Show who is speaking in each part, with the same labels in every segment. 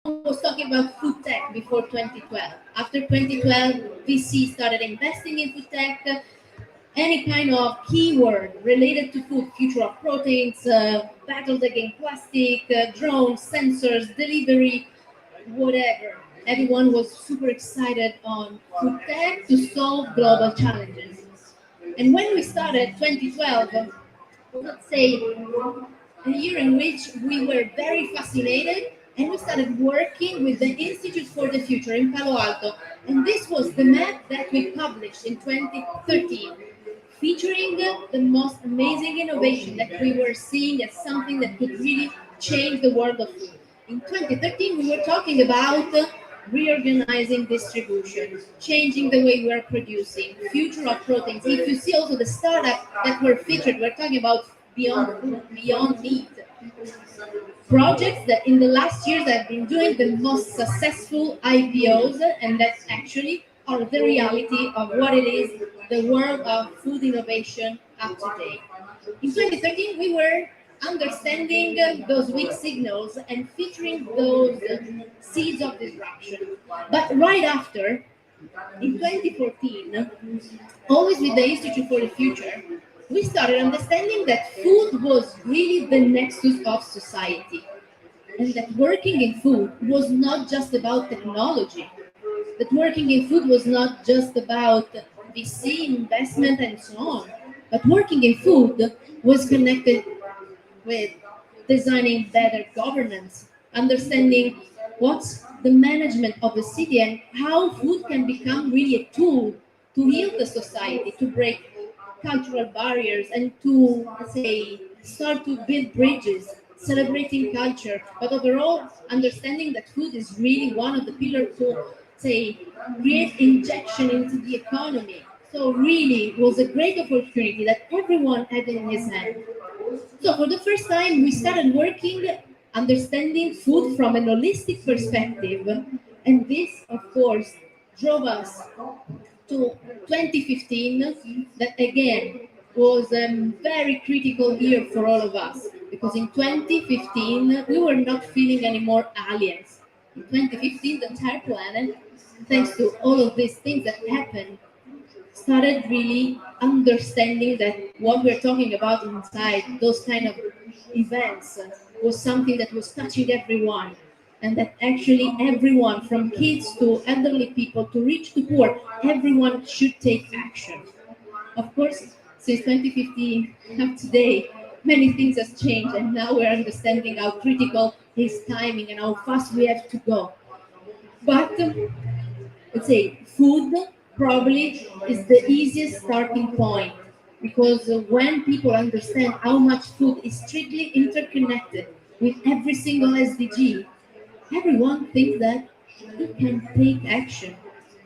Speaker 1: was talking about food tech before 2012. After 2012, VC started investing in food tech. Any kind of keyword related to food, future of proteins, battles against plastic, drones, sensors, delivery, whatever. Everyone was super excited on food tech to solve global challenges. And when we started 2012, let's say a year in which we were very fascinated and we started working with the Institute for the Future in Palo Alto. And this was the map that we published in 2013, featuring the most amazing innovation that we were seeing as something that could really change the world of food. In 2013, we were talking about reorganizing distribution, changing the way we are producing, future of proteins. If you see also the startup that were featured, we're talking about beyond food, beyond meat. Projects that in the last years have been doing the most successful IPOs and that actually are the reality of what it is, the world of food innovation up to date. In 2013, we were understanding those weak signals and featuring those seeds of disruption. But right after, in 2014, always with the Institute for the Future, we started understanding that food was really the nexus of society and that working in food was not just about technology, that working in food was not just about VC investment and so on, but working in food was connected with designing better governance, understanding what's the management of the city and how food can become really a tool to heal the society, to break cultural barriers and to, let's say, start to build bridges, celebrating culture, but overall understanding that food is really one of the pillars to, say, create injection into the economy. So really it was a great opportunity that everyone had in his hand. So for the first time, we started working, understanding food from an holistic perspective, and this, of course, drove us to 2015. That again was a very critical year for all of us because in 2015 we were not feeling any more aliens. In 2015, the entire planet, thanks to all of these things that happened, started really understanding that what we're talking about inside those kind of events was something that was touching everyone and that actually everyone from kids to elderly people to rich to poor, everyone should take action. Of course, since 2015 up today, many things has changed and now we're understanding how critical is timing and how fast we have to go. But let's say food probably is the easiest starting point because when people understand how much food is strictly interconnected with every single SDG, everyone thinks that it can take action.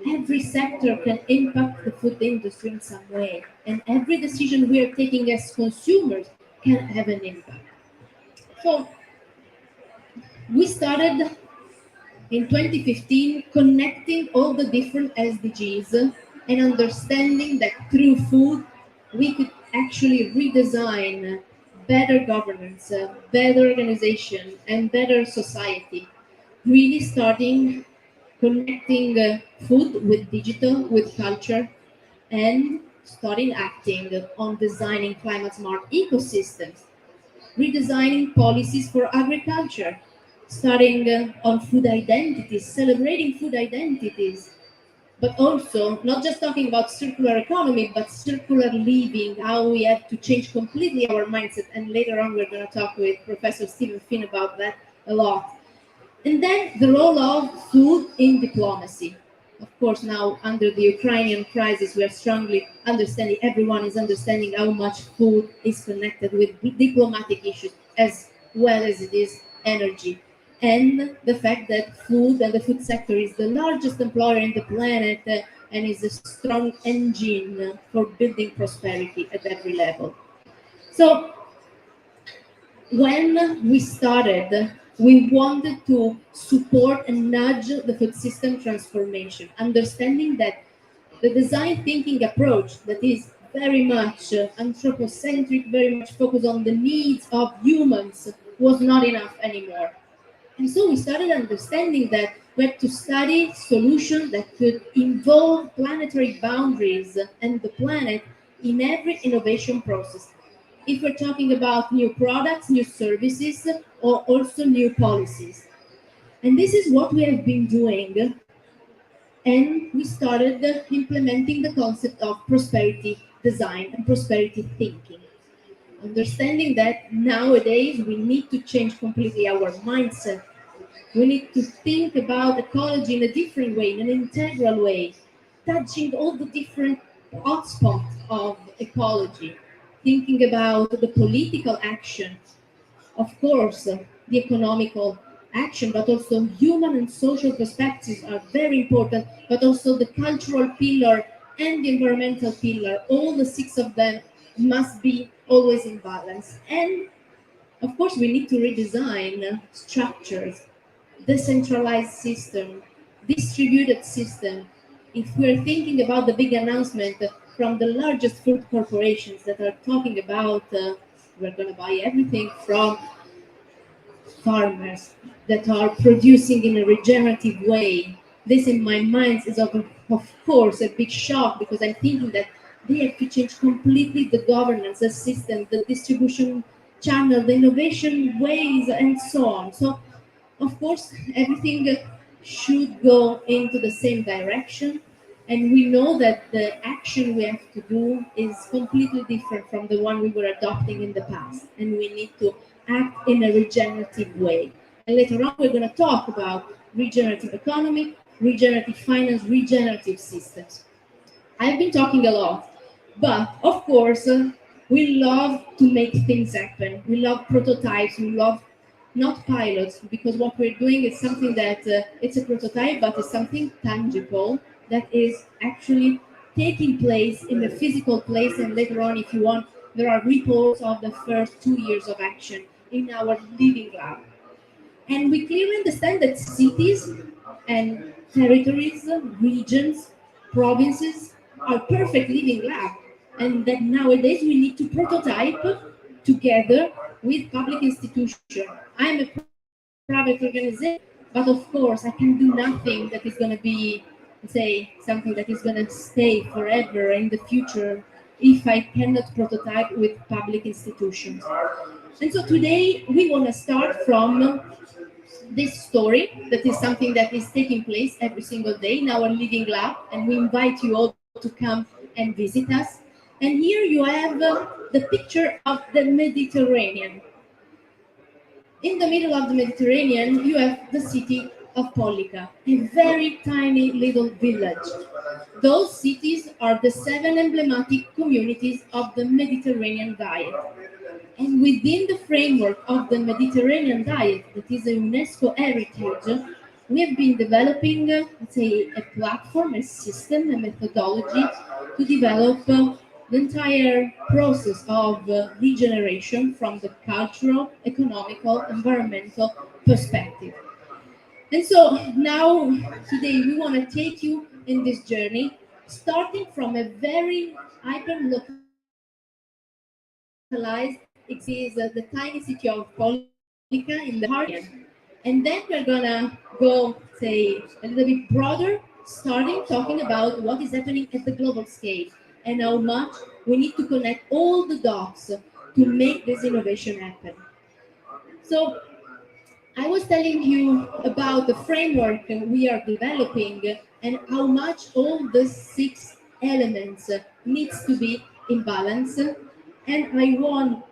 Speaker 1: Every sector can impact the food industry in some way, and every decision we are taking as consumers can have an impact. So we started in 2015 connecting all the different SDGs and understanding that through food we could actually redesign better governance, better organization, and better society. Really starting connecting food with digital, with culture, and starting acting on designing climate smart ecosystems, redesigning policies for agriculture, starting on food identities, celebrating food identities, but also not just talking about circular economy, but circular living, how we have to change completely our mindset. And later on, we're going to talk with Professor Stephen Finn about that a lot. And then the role of food in diplomacy. Of course, now under the Ukrainian crisis, we are strongly understanding, everyone is understanding how much food is connected with diplomatic issues as well as it is energy. And the fact that food and the food sector is the largest employer in the planet and is a strong engine for building prosperity at every level. So when we started, we wanted to support and nudge the food system transformation, understanding that the design thinking approach that is very much anthropocentric, very much focused on the needs of humans, was not enough anymore. And so we started understanding that we had to study solutions that could involve planetary boundaries and the planet in every innovation process. If we're talking about new products, new services, or also new policies. And this is what we have been doing. And we started implementing the concept of prosperity design and prosperity thinking. Understanding that nowadays we need to change completely our mindset. We need to think about ecology in a different way, in an integral way, touching all the different hotspots of ecology, thinking about the political action, of course, the economical action, but also human and social perspectives are very important, but also the cultural pillar and the environmental pillar, all the six of them must be always in balance. And of course, we need to redesign structures, decentralized system, distributed system. If we're thinking about the big announcement from the largest food corporations that are talking about we're going to buy everything from farmers that are producing in a regenerative way. This, in my mind, is of course a big shock because I'm thinking that they have to change completely the governance, the system, the distribution channel, the innovation ways, and so on. So, of course, everything should go into the same direction. And we know that the action we have to do is completely different from the one we were adopting in the past. And we need to act in a regenerative way. And later on, we're going to talk about regenerative economy, regenerative finance, regenerative systems. I've been talking a lot, but of course, we love to make things happen. We love prototypes. We love not pilots because what we're doing is something that it's a prototype, but it's something tangible that is actually taking place in the physical place. And later on, if you want, there are reports of the first 2 years of action in our living lab. And we clearly understand that cities and territories, regions, provinces are perfect living lab, and that nowadays we need to prototype together with public institutions. I'm a private organization, but of course I can do nothing that is going to be, say, something that is going to stay forever in the future if I cannot prototype with public institutions. And so today we want to start from this story that is something that is taking place every single day in our living lab, and we invite you all to come and visit us. And here you have the picture of the Mediterranean. In the middle of the Mediterranean, you have the city of Polica, a very tiny little village. Those cities are the seven emblematic communities of the Mediterranean diet. And within the framework of the Mediterranean diet, that is a UNESCO heritage, we have been developing, let's say, a platform, a system, a methodology to develop the entire process of regeneration from the cultural, economical, environmental perspective. And so now, today, we want to take you in this journey, starting from a very hyper localized exists the tiny city of Polica in the Mediterranean. And then we're gonna go, say, a little bit broader, starting talking about what is happening at the global scale and how much we need to connect all the dots to make this innovation happen. So I was telling you about the framework we are developing and how much all the six elements needs to be in balance. And I want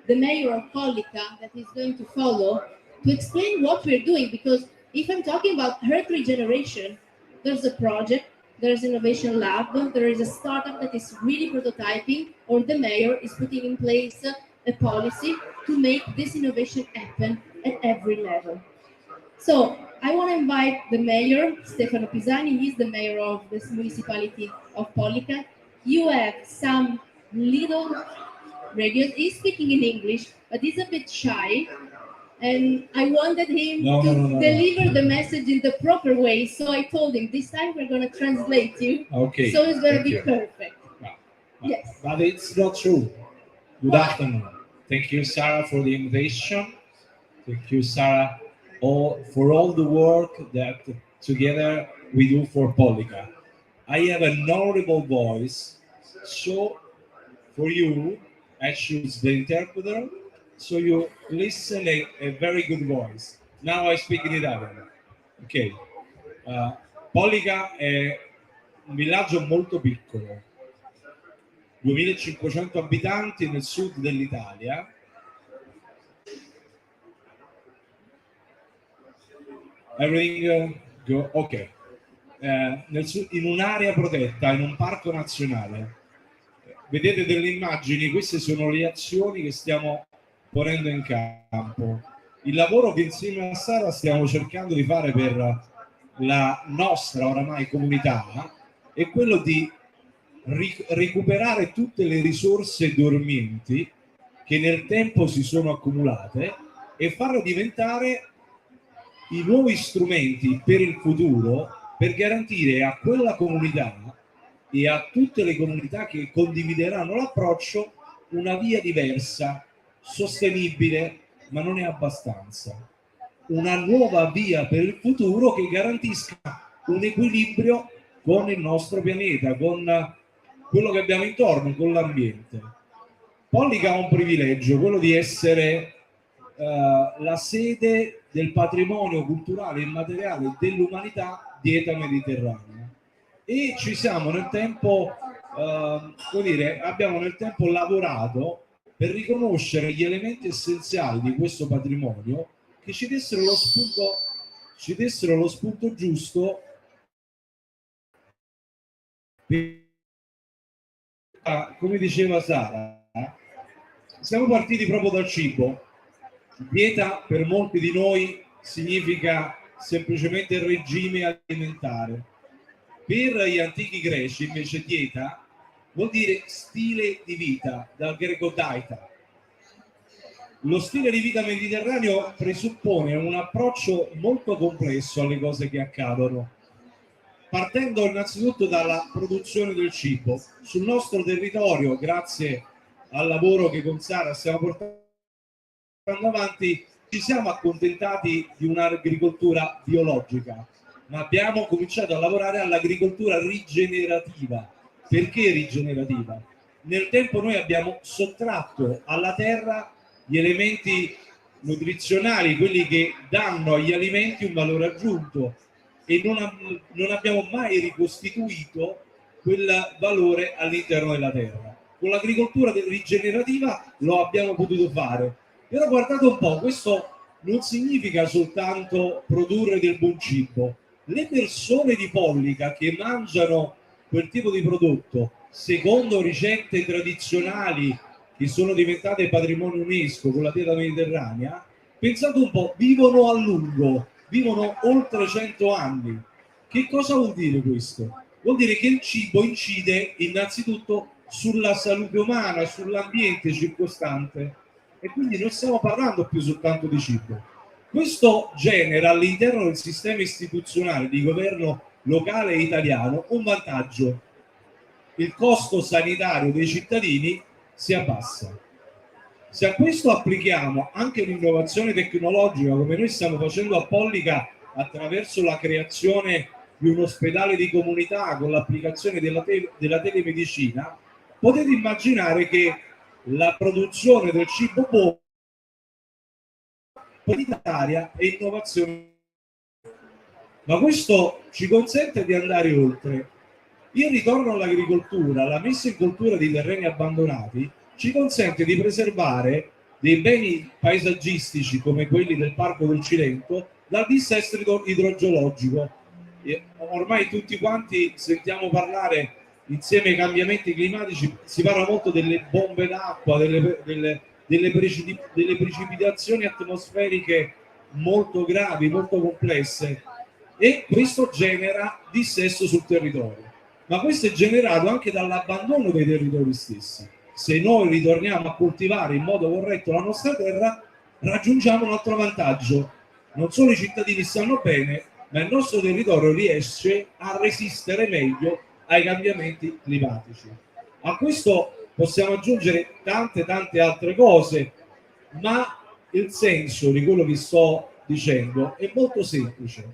Speaker 1: the mayor of Polica that is going to follow to explain what we're doing, because if I'm talking about earth regeneration, there's a project, there's innovation lab, there is a startup that is really prototyping, or the mayor is putting in place a policy to make this innovation happen at every level. So I want to invite the mayor, Stefano Pisani. He's the mayor of this municipality of Polica. You have some little radios. He's speaking in English, but he's a bit shy. And I wanted him to deliver the message in the proper way. So I told him this time we're going to translate you.
Speaker 2: Okay.
Speaker 1: So it's going to be
Speaker 2: you.
Speaker 1: perfect.
Speaker 2: But,
Speaker 1: Yes.
Speaker 2: but it's not true. Good afternoon. Thank you, Sarah, for the invitation. Thank you, Sarah, for all the work that together we do for Pollica. I have an honorable voice, so for you, I choose the interpreter, so you listen a very good voice. Now I speak in Italian. Ok. Pollica è un villaggio molto piccolo, 2500 abitanti nel sud dell'Italia. Everything go ok. In un'area protetta, in un parco nazionale. Vedete delle immagini, queste sono le azioni che stiamo ponendo in campo. Il lavoro che insieme a Sara stiamo cercando di fare per la nostra oramai comunità è quello di recuperare tutte le risorse dormienti che nel tempo si sono accumulate e farle diventare i nuovi strumenti per il futuro, per garantire a quella comunità e a tutte le comunità che condivideranno l'approccio una via diversa, sostenibile, ma non è abbastanza. Una nuova via per il futuro che garantisca un equilibrio con il nostro pianeta, con quello che abbiamo intorno, con l'ambiente. Pollica ha un privilegio, quello di essere la sede del patrimonio culturale immateriale dell'umanità di età mediterranea, e ci siamo nel tempo, abbiamo nel tempo lavorato per riconoscere gli elementi essenziali di questo patrimonio che ci dessero lo spunto giusto per, come diceva Sara, siamo partiti proprio dal cibo. Dieta per molti di noi significa semplicemente regime alimentare. Per gli antichi greci invece dieta vuol dire stile di vita, dal greco daita. Lo stile di vita mediterraneo presuppone un approccio molto complesso alle cose che accadono, partendo innanzitutto dalla produzione del cibo. Sul nostro territorio, grazie al lavoro che con Sara stiamo portando avanti, ci siamo accontentati di un'agricoltura biologica, ma abbiamo cominciato a lavorare all'agricoltura rigenerativa. Perché rigenerativa? Nel tempo noi abbiamo sottratto alla terra gli elementi nutrizionali, quelli che danno agli alimenti un valore aggiunto, e non abbiamo mai ricostituito quel valore all'interno della terra. Con l'agricoltura rigenerativa lo abbiamo potuto fare. Però guardate un po', questo non significa soltanto produrre del buon cibo. Le persone di Pollica che mangiano quel tipo di prodotto secondo ricette tradizionali che sono diventate patrimonio UNESCO con la dieta mediterranea, pensate un po', vivono a lungo, vivono oltre 100 anni. Che cosa vuol dire questo? Vuol dire che il cibo incide innanzitutto sulla salute umana, sull'ambiente circostante, e quindi non stiamo parlando più soltanto di cibo. Questo genera all'interno del sistema istituzionale di governo locale e italiano un vantaggio: il costo sanitario dei cittadini si abbassa. Se a questo applichiamo anche l'innovazione tecnologica, come noi stiamo facendo a Pollica attraverso la creazione di un ospedale di comunità con l'applicazione della telemedicina, potete immaginare che la produzione del cibo buono, sanitaria e innovazione. Ma questo ci consente di andare oltre. Il ritorno all'agricoltura, la messa in coltura di terreni abbandonati, ci consente di preservare dei beni paesaggistici come quelli del Parco del Cilento dal dissesto idrogeologico. Ormai tutti quanti sentiamo parlare, insieme ai cambiamenti climatici, si parla molto delle bombe d'acqua, delle precipitazioni atmosferiche molto gravi, molto complesse, e questo genera dissesto sul territorio. Ma questo è generato anche dall'abbandono dei territori stessi. Se noi ritorniamo a coltivare in modo corretto la nostra terra, raggiungiamo un altro vantaggio. Non solo i cittadini stanno bene, ma il nostro territorio riesce a resistere meglio ai cambiamenti climatici. A questo possiamo aggiungere tante altre cose, ma il senso di quello che sto dicendo è molto semplice.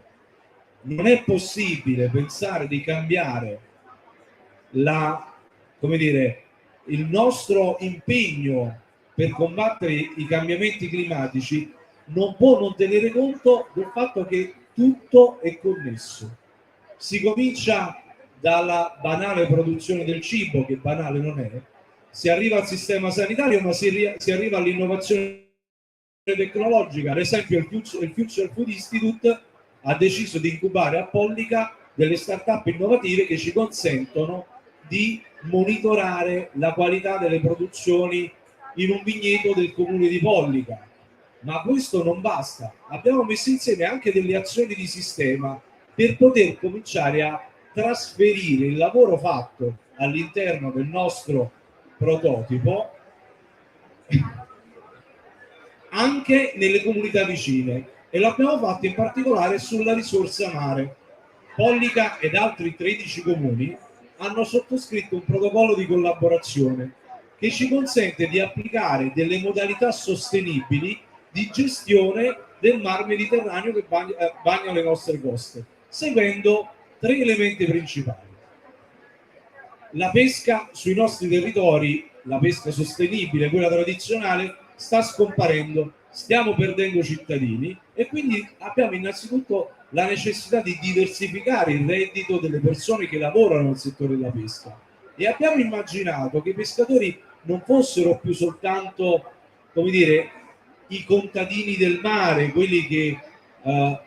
Speaker 2: Non è possibile pensare di cambiare come dire, il nostro impegno per combattere i cambiamenti climatici non può non tenere conto del fatto che tutto è connesso. Si comincia dalla banale produzione del cibo, che banale non è, si arriva al sistema sanitario, ma si arriva all'innovazione tecnologica. Ad esempio il Future Food Institute ha deciso di incubare a Pollica delle start-up innovative che ci consentono di monitorare la qualità delle produzioni in un vigneto del comune di Pollica. Ma questo non basta, abbiamo messo insieme anche delle azioni di sistema per poter cominciare a trasferire il lavoro fatto all'interno del nostro prototipo anche nelle comunità vicine, e l'abbiamo fatto in particolare sulla risorsa mare. Pollica ed altri 13 comuni hanno sottoscritto un protocollo di collaborazione che ci consente di applicare delle modalità sostenibili di gestione del mar Mediterraneo che bagna le nostre coste, seguendo 3 elementi principali. La pesca sui nostri territori, la pesca sostenibile, quella tradizionale, sta scomparendo, stiamo perdendo cittadini e quindi abbiamo innanzitutto la necessità di diversificare il reddito delle persone che lavorano nel settore della pesca, e abbiamo immaginato che i pescatori non fossero più soltanto, come dire, i contadini del mare, quelli che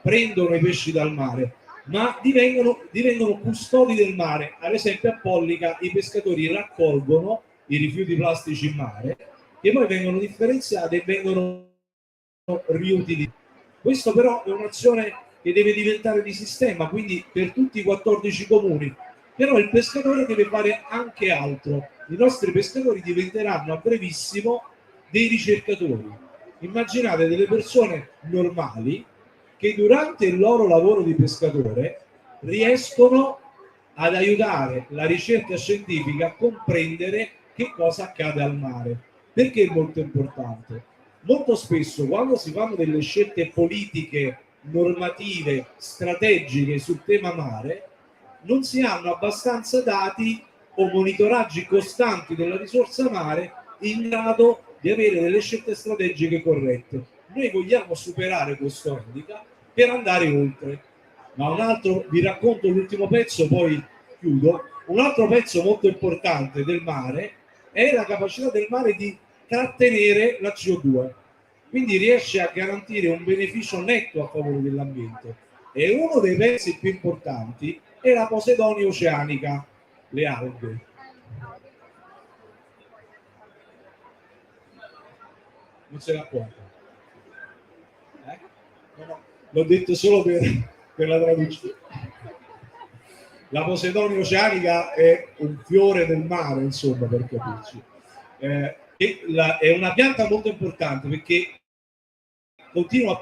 Speaker 2: prendono i pesci dal mare, ma divengono custodi del mare. Ad esempio a Pollica i pescatori raccolgono i rifiuti plastici in mare, che poi vengono differenziati e vengono riutilizzati. Questo però è un'azione che deve diventare di sistema, quindi per tutti i 14 comuni. Però il pescatore deve fare anche altro. I nostri pescatori diventeranno a brevissimo dei ricercatori. Immaginate delle persone normali che durante il loro lavoro di pescatore riescono ad aiutare la ricerca scientifica a comprendere che cosa accade al mare. Perché è molto importante? Molto spesso quando si fanno delle scelte politiche, normative, strategiche sul tema mare, non si hanno abbastanza dati o monitoraggi costanti della risorsa mare in grado di avere delle scelte strategiche corrette. Noi vogliamo superare questo handicap per andare oltre. Ma un altro, vi racconto l'ultimo pezzo, poi chiudo. Un altro pezzo molto importante del mare è la capacità del mare di trattenere la CO2, quindi riesce a garantire un beneficio netto a favore dell'ambiente. E uno dei pezzi più importanti è la Posidonia oceanica, le alghe. Non se ne accorta. No. L'ho detto solo per la traduzione. La Posidonia oceanica è un fiore del mare, insomma, per capirci. È una pianta molto importante perché continua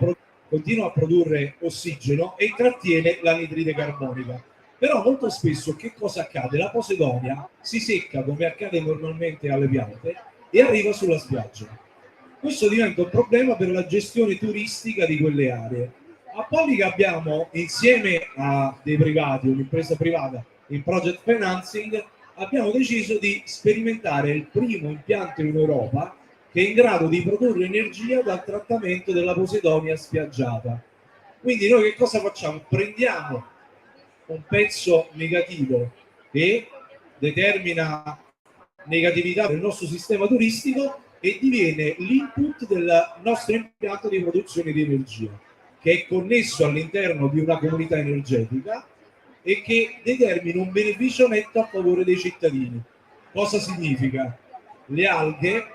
Speaker 2: a produrre ossigeno e trattiene l'anidride carbonica. Però molto spesso che cosa accade? La Posidonia si secca, come accade normalmente alle piante, e arriva sulla spiaggia. Questo diventa un problema per la gestione turistica di quelle aree. A Pollica abbiamo, insieme a dei privati, un'impresa privata in project financing, abbiamo deciso di sperimentare il primo impianto in Europa che è in grado di produrre energia dal trattamento della Posidonia spiaggiata. Quindi noi che cosa facciamo? Prendiamo un pezzo negativo che determina negatività del nostro sistema turistico e diviene l'input del nostro impianto di produzione di energia, che è connesso all'interno di una comunità energetica e che determina un beneficio netto a favore dei cittadini. Cosa significa? Le alghe,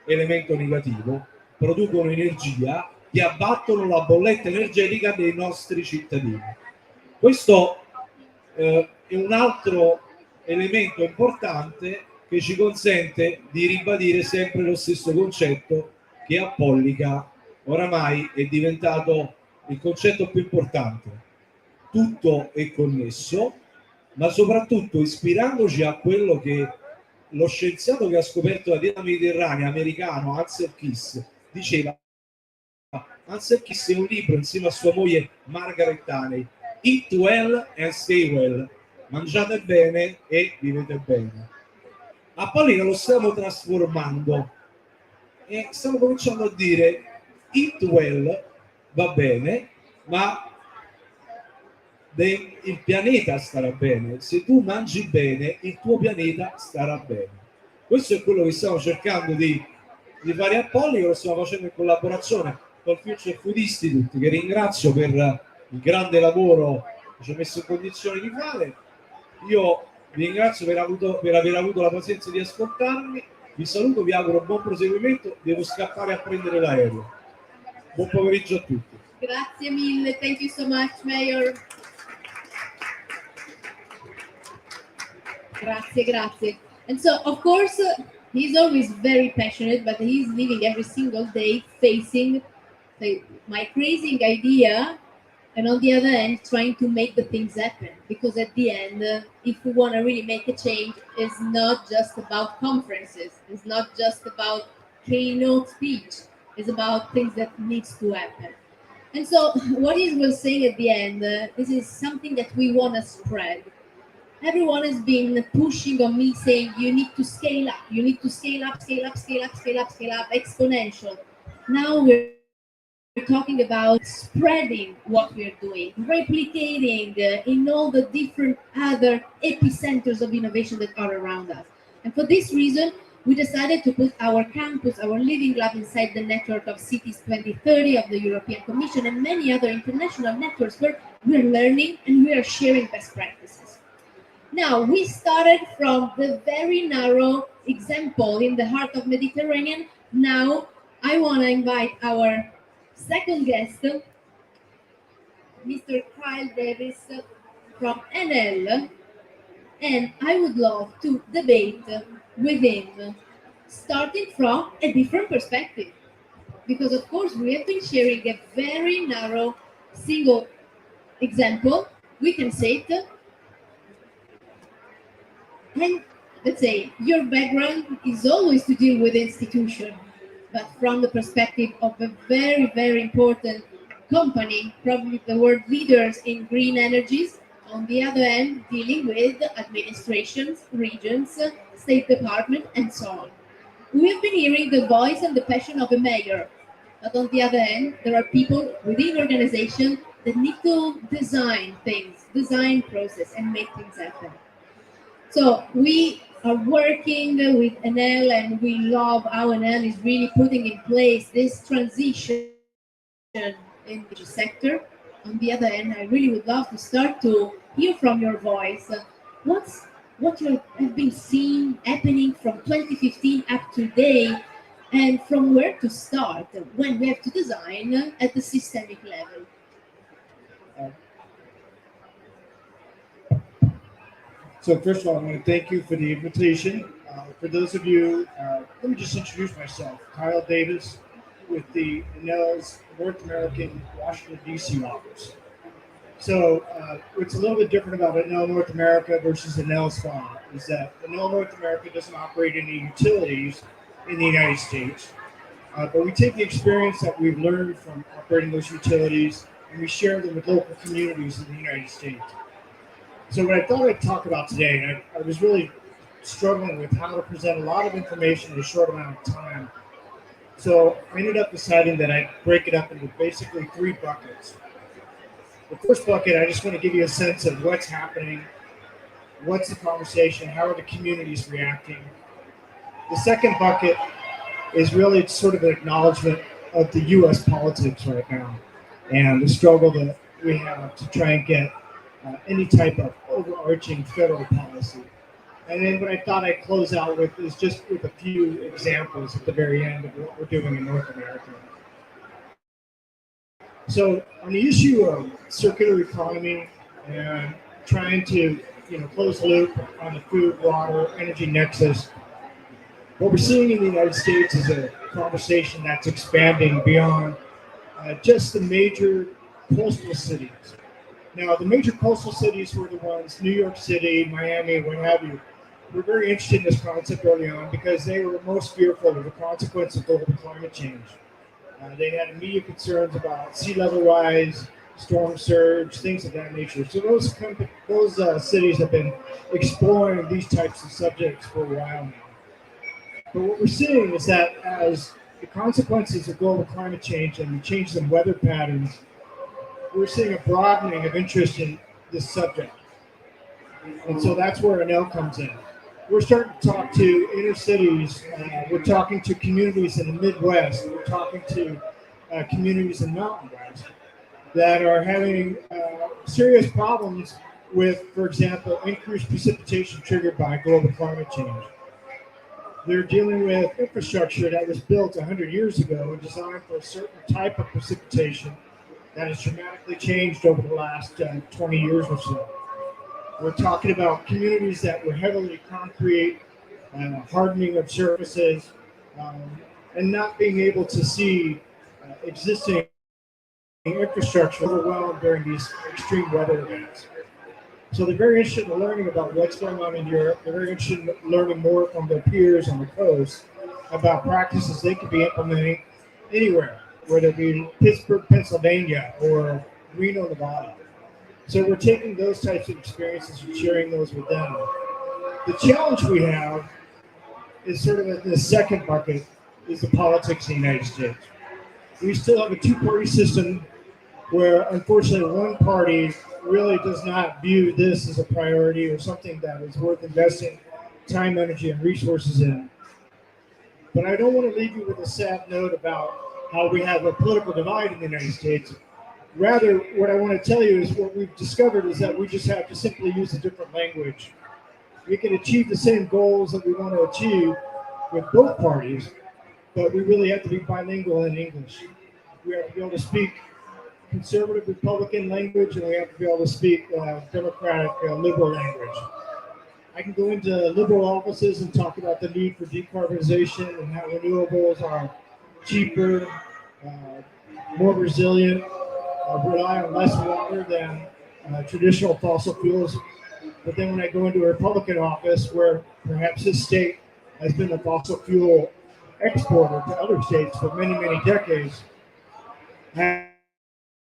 Speaker 2: elemento negativo, producono energia che abbattono la bolletta energetica dei nostri cittadini. Questo è un altro elemento importante che ci consente di ribadire sempre lo stesso concetto che a Pollica oramai è diventato il concetto più importante. Tutto è connesso, ma soprattutto ispirandoci a quello che lo scienziato che ha scoperto la dieta mediterranea americano Ansel Keys diceva: ha scritto un libro insieme a sua moglie Margaret Taney, Eat Well and Stay Well, mangiate bene e vivete bene. A Paolina lo stiamo trasformando e stiamo cominciando a dire Eat Well va bene, ma il pianeta starà bene. Se tu mangi bene, il tuo pianeta starà bene. Questo è quello che stiamo cercando di fare a Pollico, lo stiamo facendo in collaborazione col Future Food Institute, che ringrazio per il grande lavoro che ci ha messo in condizioni di fare. Io vi ringrazio per aver avuto la pazienza di ascoltarmi, vi saluto, vi auguro buon proseguimento, devo scappare a prendere l'aereo. Buon pomeriggio a tutti.
Speaker 1: Grazie mille, thank you so much, Mayor. Grazie. And so, of course, he's always very passionate, but he's living every single day facing my crazy idea, and on the other end, trying to make the things happen. Because at the end, if we want to really make a change, it's not just about conferences. It's not just about keynote speech. It's about things that needs to happen. And so, what he was saying at the end, this is something that we want to spread. Everyone has been pushing on me saying you need to scale up, exponential. Now we're talking about spreading what we're doing, replicating in all the different other epicenters of innovation that are around us. And for this reason, we decided to put our campus, our Living Lab, inside the network of Cities 2030 of the European Commission and many other international networks where we're learning and we are sharing best practices. Now, we started from the very narrow example in the heart of Mediterranean. Now, I want to invite our second guest, Mr. Kyle Davis from Enel, and I would love to debate with him, starting from a different perspective. Because, of course, we have been sharing a very narrow single example. We can say it. And let's say your background is always to deal with institution, but from the perspective of a very, very important company, probably the world leaders in green energies. On the other hand, dealing with administrations, regions, State Department, and so on. We have been hearing the voice and the passion of a mayor, but on the other hand, there are people within organizations that need to design things, design process, and make things happen. So we are working with Enel, and we love how Enel is really putting in place this transition in the sector. On the other hand, I really would love to start to hear from your voice what you have been seeing happening from 2015 up to today, and from where to start when we have to design at the systemic level.
Speaker 3: So first of all, I want to thank you for the invitation. For those of you, let me just introduce myself. Kyle Davis with the Enel's North American Washington, D.C. office. So what's a little bit different about Enel North America versus Enel SPA is that Enel North America doesn't operate any utilities in the United States. But we take the experience that we've learned from operating those utilities and we share them with local communities in the United States. So what I thought I'd talk about today, and I was really struggling with how to present a lot of information in a short amount of time. So I ended up deciding that I'd break it up into basically 3 buckets. The first bucket, I just want to give you a sense of what's happening, what's the conversation, how are the communities reacting. The second bucket is really sort of an acknowledgement of the U.S. politics right now and the struggle that we have to try and get any type of overarching federal policy. And then what I thought I'd close out with is just with a few examples at the very end of what we're doing in North America. So on the issue of circular economy and trying to close the loop on the food, water, energy nexus, what we're seeing in the United States is a conversation that's expanding beyond just the major coastal cities. Now, the major coastal cities were the ones, New York City, Miami, what have you, were very interested in this concept early on because they were most fearful of the consequence of global climate change. They had immediate concerns about sea level rise, storm surge, things of that nature. So those cities have been exploring these types of subjects for a while now. But what we're seeing is that as the consequences of global climate change and the changes in weather patterns, we're seeing a broadening of interest in this subject. And so that's where Enel comes in. We're starting to talk to inner cities. We're talking to communities in the Midwest. We're talking to communities in Mountain West that are having serious problems with, for example, increased precipitation triggered by global climate change. They're dealing with infrastructure that was built 100 years ago and designed for a certain type of precipitation that has dramatically changed over the last 20 years or so. We're talking about communities that were heavily concrete, hardening of surfaces, and not being able to see existing infrastructure overwhelmed during these extreme weather events. So they're very interested in learning about what's going on in Europe. They're very interested in learning more from their peers on the coast about practices they could be implementing anywhere, whether it be Pittsburgh, Pennsylvania, or Reno, Nevada. So we're taking those types of experiences and sharing those with them. The challenge we have is sort of in the second bucket is the politics in the United States. We still have a two-party system where, unfortunately, one party really does not view this as a priority or something that is worth investing time, energy, and resources in. But I don't want to leave you with a sad note about how we have a political divide in the United States. Rather, what I want to tell you is what we've discovered is that we just have to simply use a different language. We can achieve the same goals that we want to achieve with both parties, but we really have to be bilingual in English. We have to be able to speak conservative Republican language, and we have to be able to speak Democratic liberal language. I can go into liberal offices and talk about the need for decarbonization and how renewables are cheaper, more resilient, rely on less water than traditional fossil fuels. But then when I go into a Republican office where perhaps this state has been a fossil fuel exporter to other states for many, many decades, I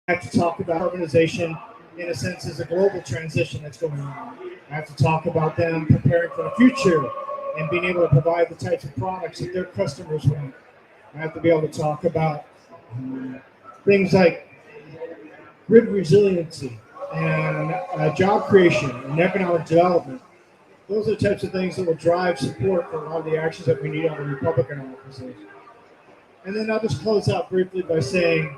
Speaker 3: have to talk about urbanization in a sense as a global transition that's going on. I have to talk about them preparing for the future and being able to provide the types of products that their customers want. I have to be able to talk about things like grid resiliency and job creation and economic development. Those are the types of things that will drive support for a lot of the actions that we need on the Republican offices. And then I'll just close out briefly by saying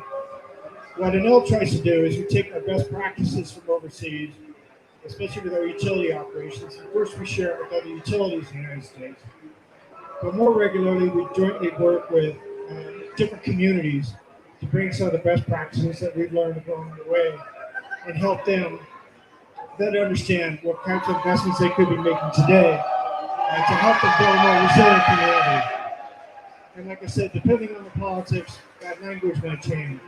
Speaker 3: what Enel tries to do is we take our best practices from overseas, especially with our utility operations. And first, we share it with other utilities in the United States. But more regularly, we jointly work with different communities to bring some of the best practices that we've learned along the way and help them better understand what kinds of investments they could be making today to help them build a more resilient community. And like I said, depending on the politics, that language might change.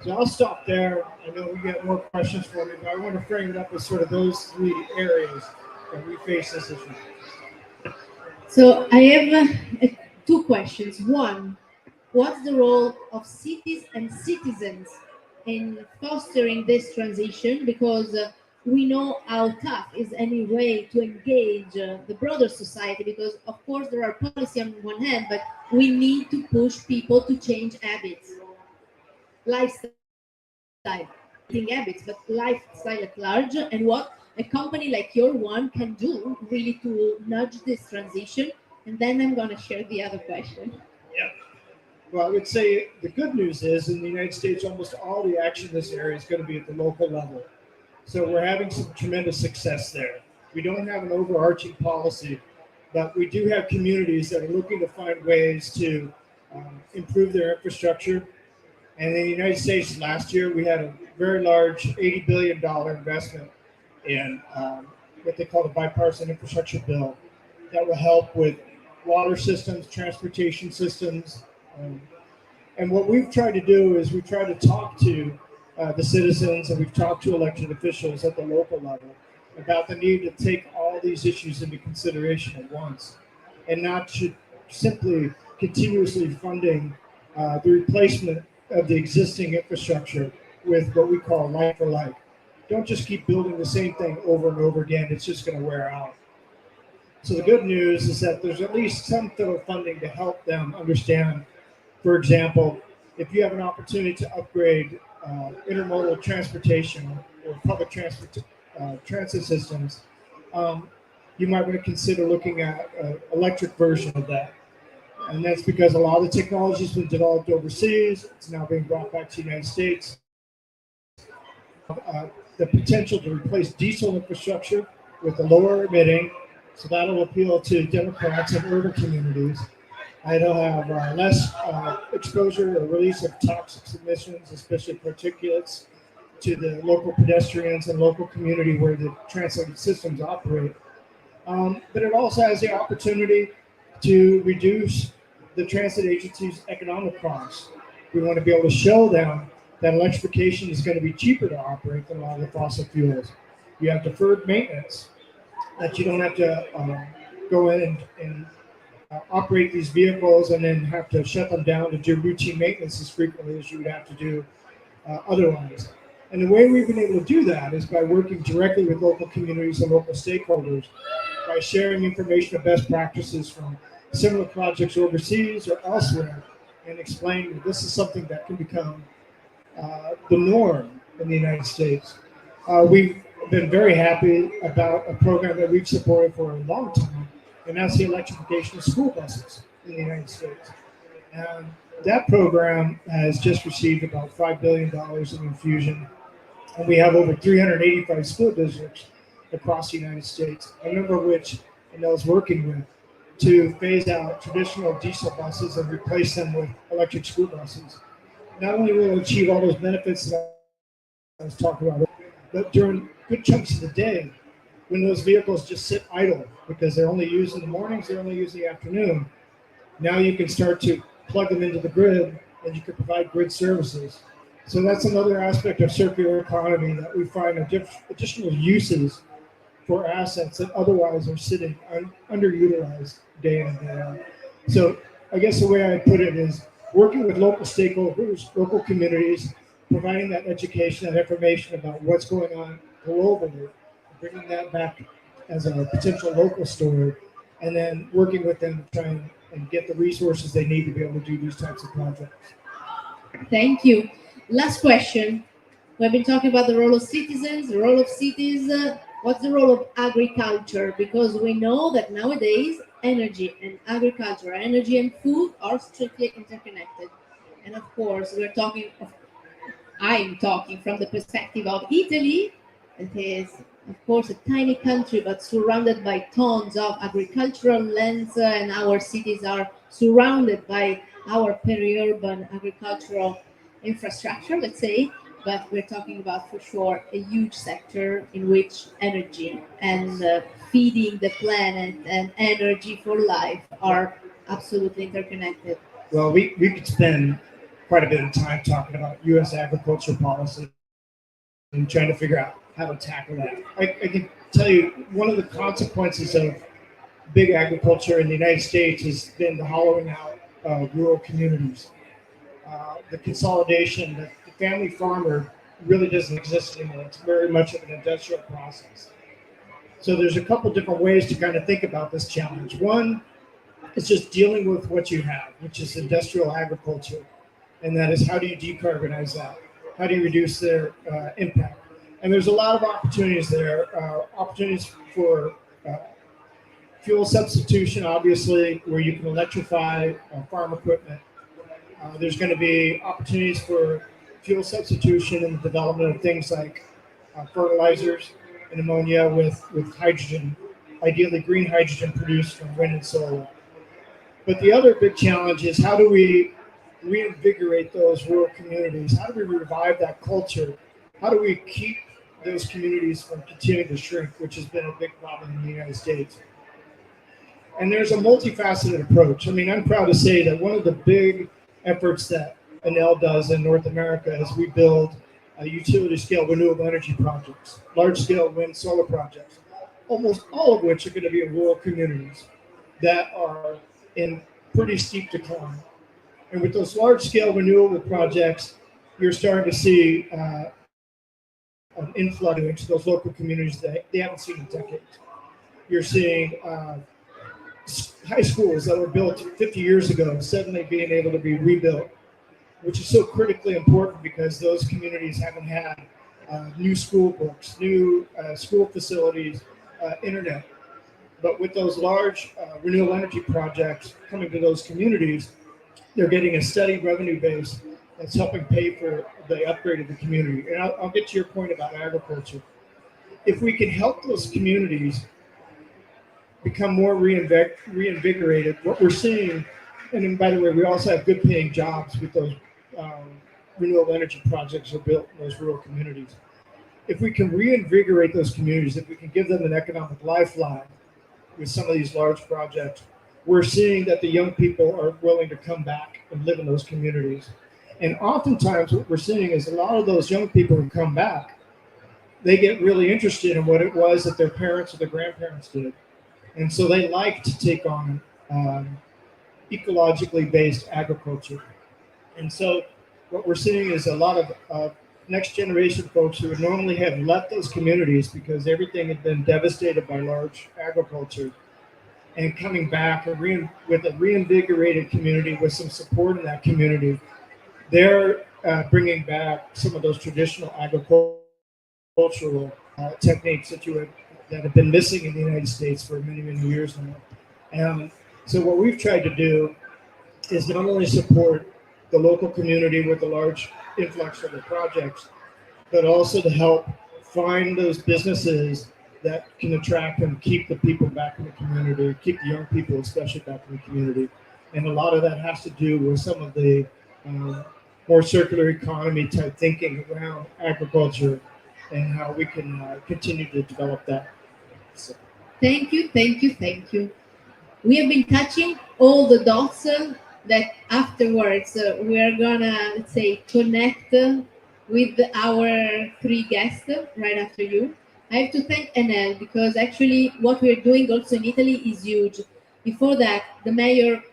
Speaker 3: So I'll stop there. I know we get more questions for me, but I want to frame it up as sort of those three areas that we face this issue.
Speaker 1: So I have two questions. One, what's the role of cities and citizens in fostering this transition? Because we know how tough is any way to engage the broader society, because of course there are policy on one hand, but we need to push people to change habits, lifestyle, eating habits, but lifestyle at large, and what a company like your one can do really to nudge this transition. And then I'm going to share the other question.
Speaker 3: Yeah. Well, I would say the good news is in the United States, almost all the action in this area is going to be at the local level. So we're having some tremendous success there. We don't have an overarching policy, but we do have communities that are looking to find ways to improve their infrastructure. And in the United States last year, we had a very large $80 billion investment in what they call the bipartisan infrastructure bill that will help with water systems, transportation systems. And what we've tried to do is we try to talk to the citizens, and we've talked to elected officials at the local level about the need to take all these issues into consideration at once and not to simply continuously funding the replacement of the existing infrastructure with what we call like for like. Don't just keep building the same thing over and over again. It's just going to wear out. So the good news is that there's at least some federal funding to help them understand. For example, if you have an opportunity to upgrade intermodal transportation or public transit systems, you might want to consider looking at an electric version of that. And that's because a lot of the technology has been developed overseas. It's now being brought back to the United States. The potential to replace diesel infrastructure with a lower emitting, so that'll appeal to Democrats in urban communities. It'll have less exposure or release of toxic emissions, especially particulates, to the local pedestrians and local community where the transit systems operate. But it also has the opportunity to reduce the transit agency's economic costs. We want to be able to show them that electrification is going to be cheaper to operate than a lot of the fossil fuels. You have deferred maintenance, that you don't have to go in and operate these vehicles and then have to shut them down to do routine maintenance as frequently as you would have to do otherwise. And the way we've been able to do that is by working directly with local communities and local stakeholders, by sharing information of best practices from similar projects overseas or elsewhere, and explaining that this is something that can become the norm in the United States. We've been very happy about a program that we've supported for a long time, and that's the electrification of school buses in the United States. And that program has just received about $5 billion in infusion, and we have over 385 school districts across the United States, a number of which Enel is working with to phase out traditional diesel buses and replace them with electric school buses. Not only will it achieve all those benefits that I was talking about, but during good chunks of the day, when those vehicles just sit idle because they're only used in the mornings, they're only used in the afternoon, now you can start to plug them into the grid and you can provide grid services. So that's another aspect of circular economy, that we find additional uses for assets that otherwise are sitting underutilized day in and day out. So I guess the way I put it is working with local stakeholders, local communities, providing that education, that information about what's going on globally, bringing that back as a potential local story, and then working with them to try and get the resources they need to be able to do these types of projects.
Speaker 1: Thank you. Last question. We've been talking about the role of citizens, the role of cities. What's the role of agriculture? Because we know that nowadays energy and agriculture, energy and food are strictly interconnected. And of course, I'm talking from the perspective of Italy. It is, of course, a tiny country, but surrounded by tons of agricultural lands, and our cities are surrounded by our peri-urban agricultural infrastructure, let's say. But we're talking about, for sure, a huge sector in which energy and feeding the planet and energy for life are absolutely interconnected.
Speaker 3: Well, we could spend quite a bit of time talking about U.S. agriculture policy and trying to figure out how to tackle that. I can tell you one of the consequences of big agriculture in the United States has been the hollowing out of rural communities. The consolidation, the family farmer really doesn't exist anymore. It's very much of an industrial process. So there's a couple different ways to kind of think about this challenge. One is just dealing with what you have, which is industrial agriculture. And that is, how do you decarbonize that? How do you reduce their impact? And there's a lot of opportunities there, opportunities for fuel substitution, obviously, where you can electrify farm equipment. There's going to be opportunities for fuel substitution and the development of things like fertilizers and ammonia with hydrogen, ideally green hydrogen produced from wind and solar. But the other big challenge is, how do we reinvigorate those rural communities? How do we revive that culture? How do we keep those communities from continuing to shrink, which has been a big problem in the United States? And there's a multifaceted approach. I mean, I'm proud to say that one of the big efforts that Enel does in North America is we build utility-scale renewable energy projects, large-scale wind solar projects, almost all of which are going to be in rural communities that are in pretty steep decline. And with those large-scale renewable projects, you're starting to see an influx into those local communities that they haven't seen in decades. You're seeing high schools that were built 50 years ago suddenly being able to be rebuilt, which is so critically important because those communities haven't had new school books, new school facilities, internet. But with those large renewable energy projects coming to those communities, they're getting a steady revenue base that's helping pay for the upgrade of the community. And I'll get to your point about agriculture. If we can help those communities become more reinvigorated, what we're seeing, and then, by the way, we also have good paying jobs with those renewable energy projects that are built in those rural communities. If we can reinvigorate those communities, if we can give them an economic lifeline with some of these large projects, we're seeing that the young people are willing to come back and live in those communities. And oftentimes what we're seeing is a lot of those young people who come back, they get really interested in what it was that their parents or their grandparents did. And so they like to take on ecologically based agriculture. And so what we're seeing is a lot of next generation folks who would normally have left those communities because everything had been devastated by large agriculture, and coming back with a reinvigorated community with some support in that community. They're bringing back some of those traditional agricultural techniques that have been missing in the United States for many, many years now. So what we've tried to do is not only support the local community with a large influx of the projects, but also to help find those businesses that can attract and keep the people back in the community, keep the young people especially back in the community. And a lot of that has to do with some of the more circular economy type thinking around agriculture and how we can continue to develop that. So.
Speaker 1: Thank you. We have been touching all the dots that afterwards we are gonna, let's say, connect with our three guests right after you. I have to thank Enel because actually what we're doing also in Italy is huge. Before that, the mayor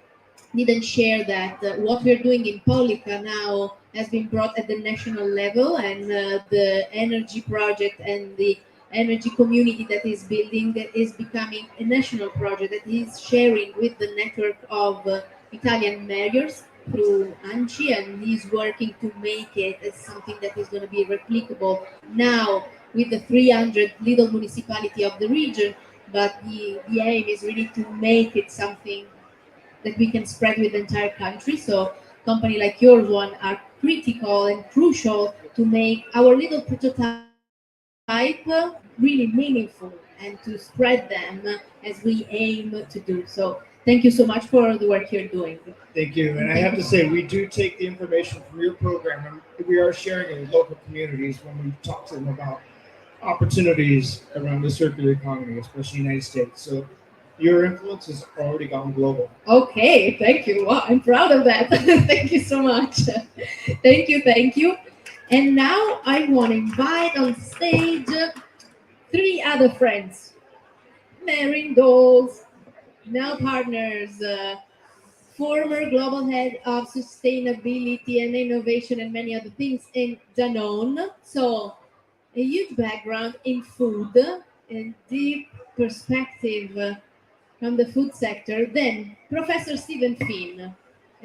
Speaker 1: didn't share that what we're doing in Polica now has been brought at the national level, and the energy project and the energy community that is building is becoming a national project that is sharing with the network of Italian mayors through ANCI, and he's working to make it as something that is going to be replicable now with the 300 little municipality of the region. But the aim is really to make it something that we can spread with the entire country. So company like yours one are critical and crucial to make our little prototype really meaningful and to spread them as we aim to do. So thank you so much for the work you're doing.
Speaker 3: Thank you. And I have to say, we do take the information from your program and we are sharing it with local communities when we talk to them about opportunities around the circular economy, especially in the United States. So your influence has already gone global.
Speaker 1: Okay, thank you. Wow, I'm proud of that. Thank you so much. Thank you. And now I want to invite on stage three other friends. Marin Doles, now partners, former global head of sustainability and innovation and many other things in Danone. So a huge background in food and deep perspective from the food sector. Then Professor Stephen Finn,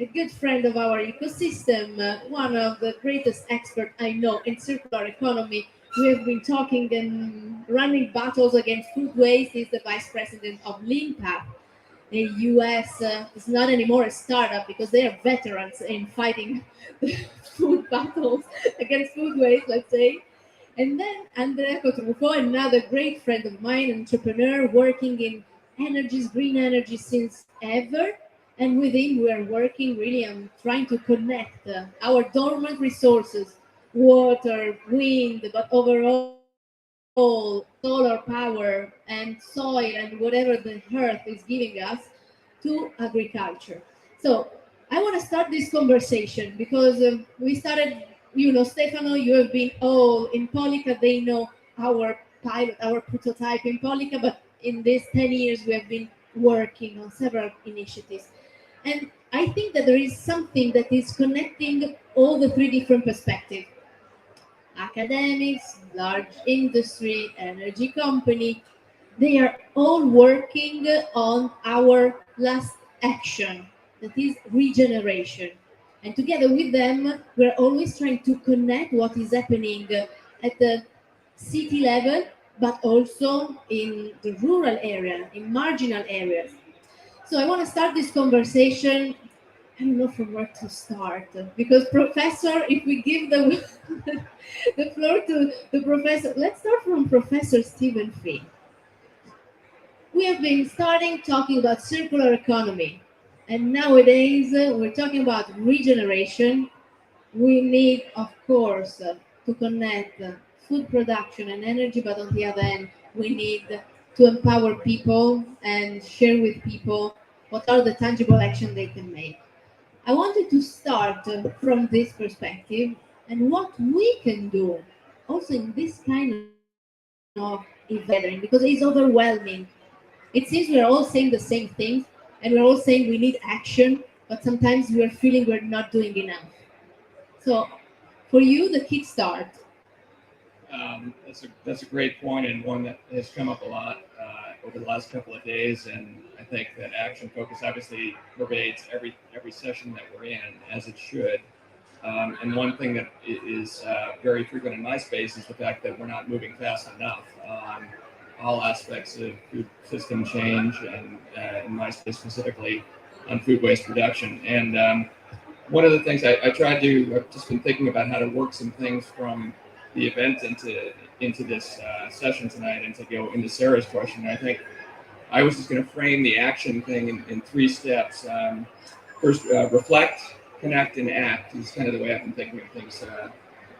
Speaker 1: a good friend of our ecosystem, one of the greatest experts I know in circular economy. We have been talking and running battles against food waste. He's the vice president of LeanPath. The US is not anymore a startup because they are veterans in fighting food battles against food waste, let's say. And then Andrea Cotrufo, another great friend of mine, entrepreneur working in energies, green energy since ever. And with him, we are working really on trying to connect our dormant resources, water, wind, but overall solar power and soil and whatever the earth is giving us to agriculture. So I want to start this conversation because we started, Stefano, you have been all in Polica. They know our pilot, our prototype in Polica, but in these 10 years, we have been working on several initiatives. And I think that there is something that is connecting all the three different perspectives: academics, large industry, energy company. They are all working on our last action, that is regeneration. And together with them, we're always trying to connect what is happening at the city level, but also in the rural area, in marginal areas. So I want to start this conversation. I don't know from where to start because Professor, if we give the the floor to the professor, let's start from Professor Stephen Fee. We have been starting talking about circular economy, and nowadays we're talking about regeneration. We need, of course, to connect food production and energy, but on the other end, we need to empower people and share with people what are the tangible actions they can make. I wanted to start from this perspective and what we can do also in this kind of event because it's overwhelming. It seems we're all saying the same things and we're all saying we need action, but sometimes we're feeling we're not doing enough. So, for you, the kickstart.
Speaker 4: That's a great point and one that has come up a lot over the last couple of days. And I think that action focus obviously pervades every session that we're in, as it should. And one thing that is very frequent in my space is the fact that we're not moving fast enough on all aspects of food system change, and in my space specifically on food waste reduction. And one of the things I've just been thinking about how to work some things from the event into this session tonight, and to go into Sarah's question. I think I was just going to frame the action thing in three steps. First, reflect, connect, and act is kind of the way I've been thinking of things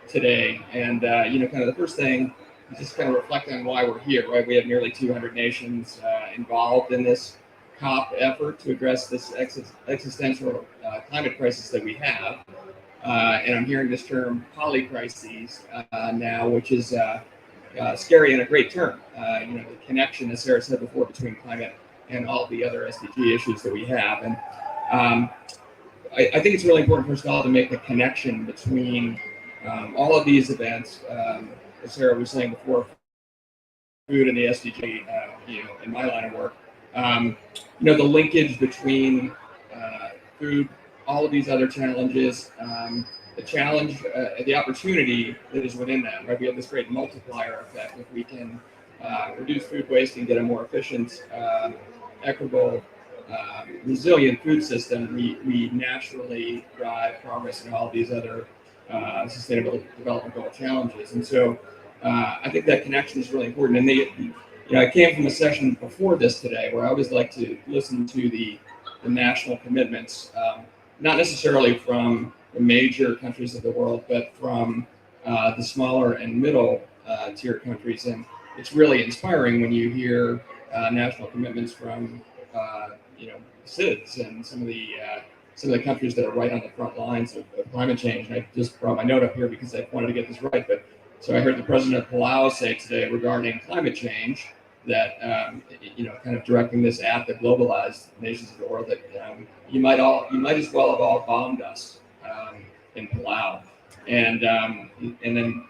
Speaker 4: today. And kind of the first thing is just kind of reflect on why we're here. Right, we have nearly 200 nations involved in this COP effort to address this existential climate crisis that we have. And I'm hearing this term polycrises now, which is scary and a great term. The connection, as Sarah said before, between climate and all the other SDG issues that we have. And I think it's really important, first of all, to make the connection between all of these events. As Sarah was saying before, food and the SDG, in my line of work. The linkage between food, all of these other challenges, the challenge, the opportunity that is within them, right? We have this great multiplier effect. If we can reduce food waste and get a more efficient, equitable, resilient food system, we naturally drive progress in all of these other sustainable development goal challenges. And so I think that connection is really important. And I came from a session before this today where I always like to listen to the national commitments, not necessarily from the major countries of the world, but from the smaller and middle tier countries. And it's really inspiring when you hear national commitments from SIDS and some of the countries that are right on the front lines of climate change. And I just brought my note up here because I wanted to get this right. But so I heard the president of Palau say today regarding climate change that kind of directing this at the globalized nations of the world that you might as well have all bombed us in Palau, and then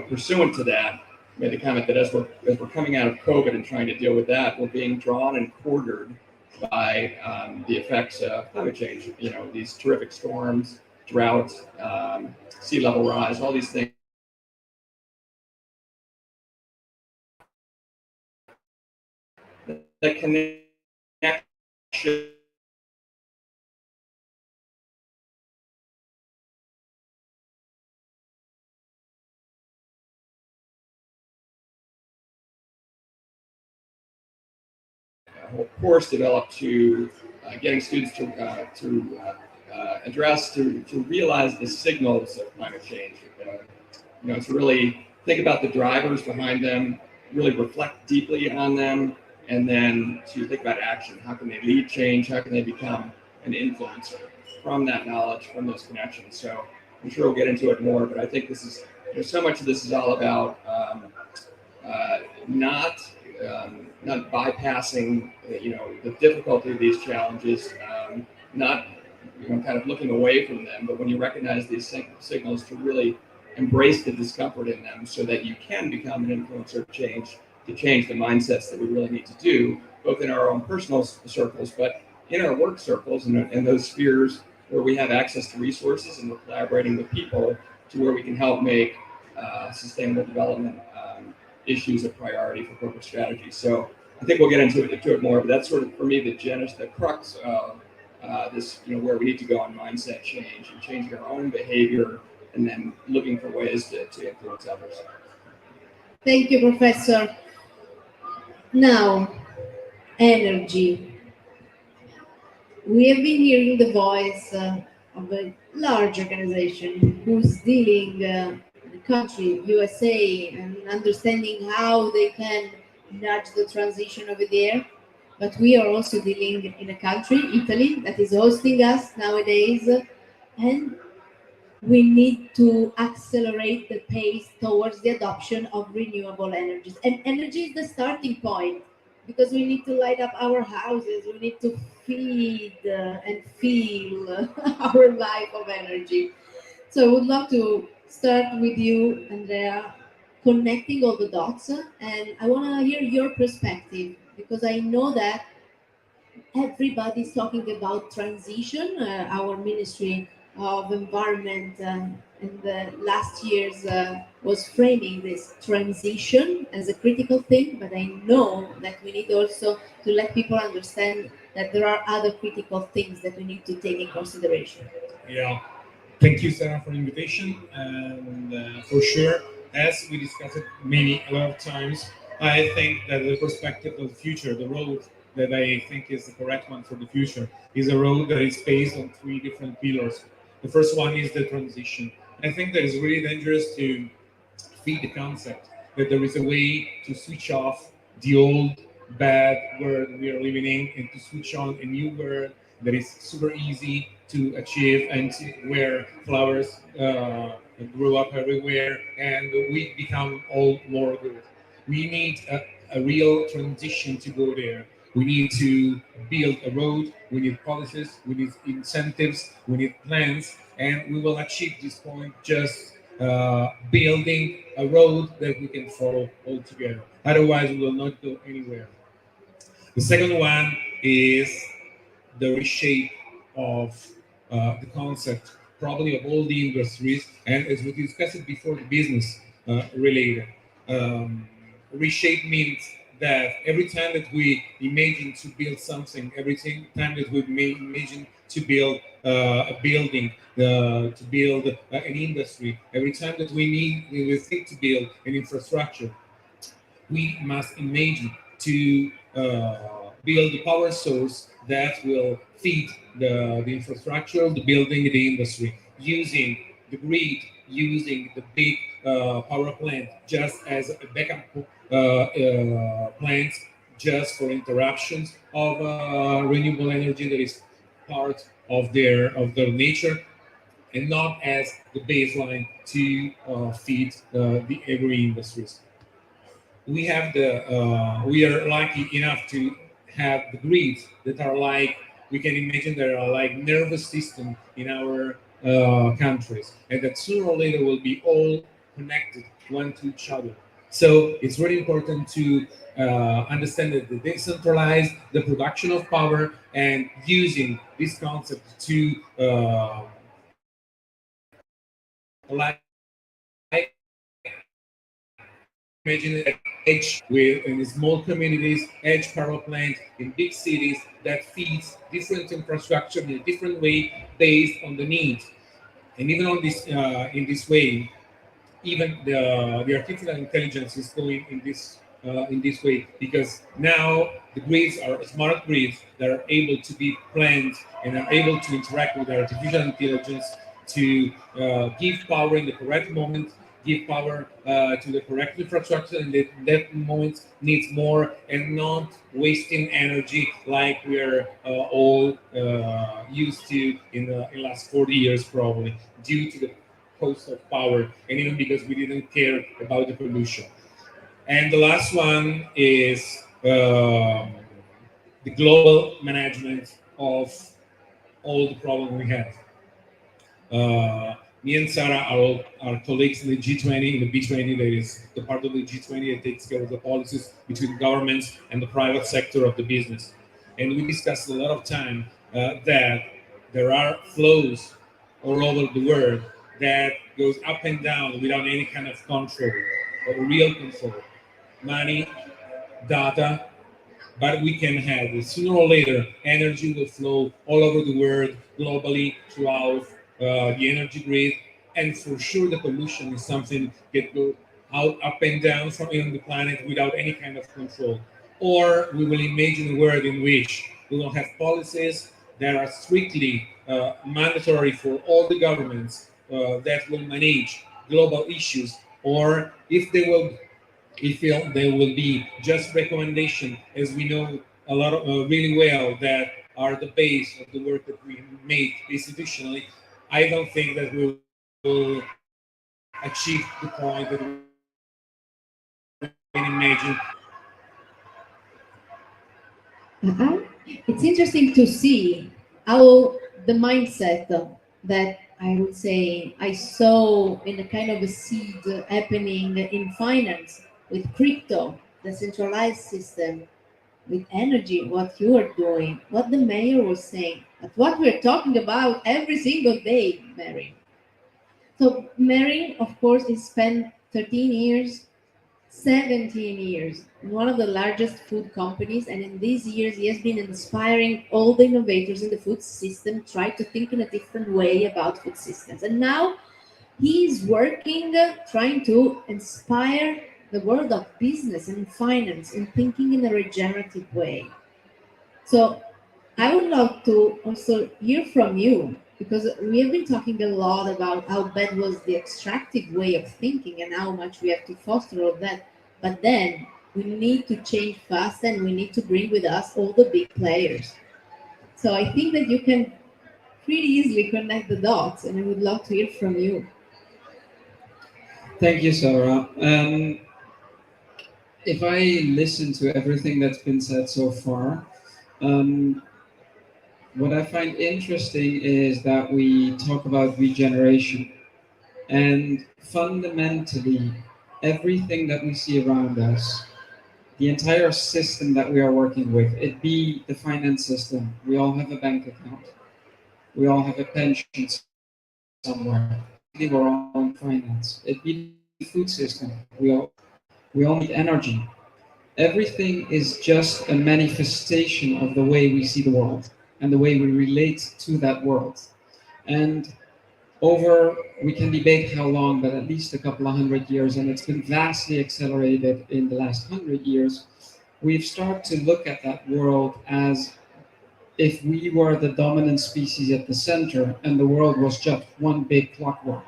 Speaker 4: pursuant to that, made the comment that as we're coming out of COVID and trying to deal with that, we're being drawn and quartered by the effects of climate change. These terrific storms, droughts, sea level rise, all these things. The connection whole course developed to getting students to address, to realize the signals of climate change. To really think about the drivers behind them, really reflect deeply on them, and then to think about action. How can they lead change? How can they become an influencer from that knowledge, from those connections? So I'm sure we'll get into it more, but I think so much of this is all about not bypassing the difficulty of these challenges, not kind of looking away from them, but when you recognize these signals, to really embrace the discomfort in them so that you can become an influencer to change the mindsets that we really need to do, both in our own personal circles, but in our work circles and those spheres where we have access to resources and we're collaborating with people to where we can help make sustainable development issues a priority for corporate strategy. So I think we'll get into it more, but that's sort of, for me, the crux of this, where we need to go on mindset change and changing our own behavior and then looking for ways to influence others.
Speaker 1: Thank you, Professor. Now, energy. We have been hearing the voice of a large organization who's dealing the country, USA, and understanding how they can nudge the transition over there. But we are also dealing in a country, Italy, that is hosting us nowadays, and we need to accelerate the pace towards the adoption of renewable energies. And energy is the starting point, because we need to light up our houses, we need to feed and feel our life of energy. So I would love to start with you, Andrea, connecting all the dots. And I want to hear your perspective, because I know that everybody's talking about transition. Our Ministry of Environment in the last years was framing this transition as a critical thing, but I know that we need also to let people understand that there are other critical things that we need to take in consideration.
Speaker 5: Yeah, thank you, Sarah, for the invitation. And for sure, as we discussed it a lot of times, I think that the perspective of the future, the road that I think is the correct one for the future, is a road that is based on three different pillars. The first one is the transition. I think that it's really dangerous to feed the concept that there is a way to switch off the old bad world we are living in and to switch on a new world that is super easy to achieve and where flowers grow up everywhere and we become all more good. We need a real transition to go there. We need to build a road, we need policies, we need incentives, we need plans, and we will achieve this point just building a road that we can follow all together. Otherwise, we will not go anywhere. The second one is the reshape of the concept, probably of all the industries, and as we discussed before, the business related. Reshape means that every time that we imagine to build something, every time that we imagine to build a building, to build an industry, every time that we think to build an infrastructure, we must imagine to build the power source that will feed the infrastructure, the building, the industry, using the grid, using the big power plant just as a backup plant, just for interruptions of renewable energy that is part of their nature, and not as the baseline to feed the agri industries. We are lucky enough to have the grids that are like, we can imagine there are like nervous system in our countries, and that sooner or later will be all connected one to each other. So it's really important to understand that the decentralize the production of power and using this concept to like imagine an edge with in small communities, edge power plant in big cities that feeds different infrastructure in a different way based on the needs. And even on this in this way, even the artificial intelligence is going in this way, because now the grids are smart grids that are able to be planned and are able to interact with artificial intelligence to give power in the correct moment, give power to the correct infrastructure, and that moment needs more, and not wasting energy like we're all used to in the last 40 years, probably due to the cost of power, and even because we didn't care about the pollution. And the last one is the global management of all the problems we have. Me and Sarah are colleagues in the G20, in the B20, that is the part of the G20 that takes care of the policies between governments and the private sector of the business. And we discussed a lot of time that there are flows all over the world that goes up and down without any kind of control or real control. Money, data, but we can have it. Sooner or later, energy will flow all over the world, globally, throughout the energy grid, and for sure the pollution is something that go out up and down from on the planet without any kind of control. Or we will imagine a world in which we will have policies that are strictly mandatory for all the governments that will manage global issues, or if there will be just recommendation, as we know a lot of, really well, that are the base of the work that we make institutionally. I don't think that we will achieve the point that we can imagine.
Speaker 1: It's interesting to see how the mindset that I would say I saw in a kind of a seed happening in finance with crypto, the centralized system, with energy, what you are doing, what the mayor was saying, but what we're talking about every single day, Mary. So Mary, of course, has spent 13 years, 17 years in one of the largest food companies, and in these years he has been inspiring all the innovators in the food system, try to think in a different way about food systems. And now he's working, trying to inspire the world of business and finance in thinking in a regenerative way. So I would love to also hear from you, because we have been talking a lot about how bad was the extractive way of thinking and how much we have to foster all that. But then we need to change fast and we need to bring with us all the big players. So I think that you can pretty easily connect the dots, and I would love to hear from you.
Speaker 6: Thank you, Sarah. If I listen to everything that's been said so far, um, what I find interesting is that we talk about regeneration, and fundamentally, everything that we see around us, the entire system that we are working with, it be the finance system, we all have a bank account, we all have a pension somewhere, we're all in finance, it be the food system, we all need energy. Everything is just a manifestation of the way we see the world and the way we relate to that world. And we can debate how long, but at least a couple of hundred years, and it's been vastly accelerated in the last 100 years, we've started to look at that world as if we were the dominant species at the center and the world was just one big clockwork.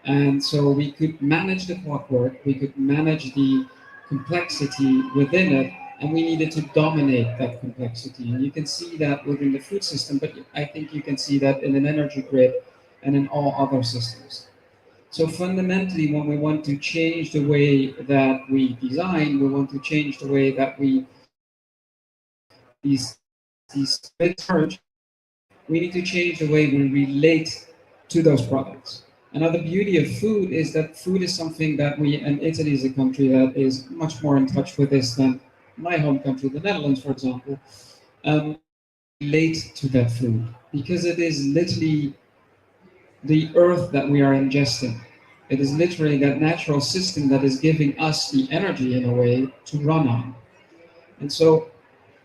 Speaker 6: And so we could manage the clockwork, we could manage the complexity within it, and we needed to dominate that complexity. And you can see that within the food system, but I think you can see that in an energy grid and in all other systems. So fundamentally, when we want to change the way that we design, we want to change the way that these merge, we need to change the way we relate to those products. Another beauty of food is that food is something that and Italy is a country that is much more in touch with this than my home country, the Netherlands, for example, relate to that food, because it is literally the earth that we are ingesting. It is literally that natural system that is giving us the energy, in a way, to run on. And so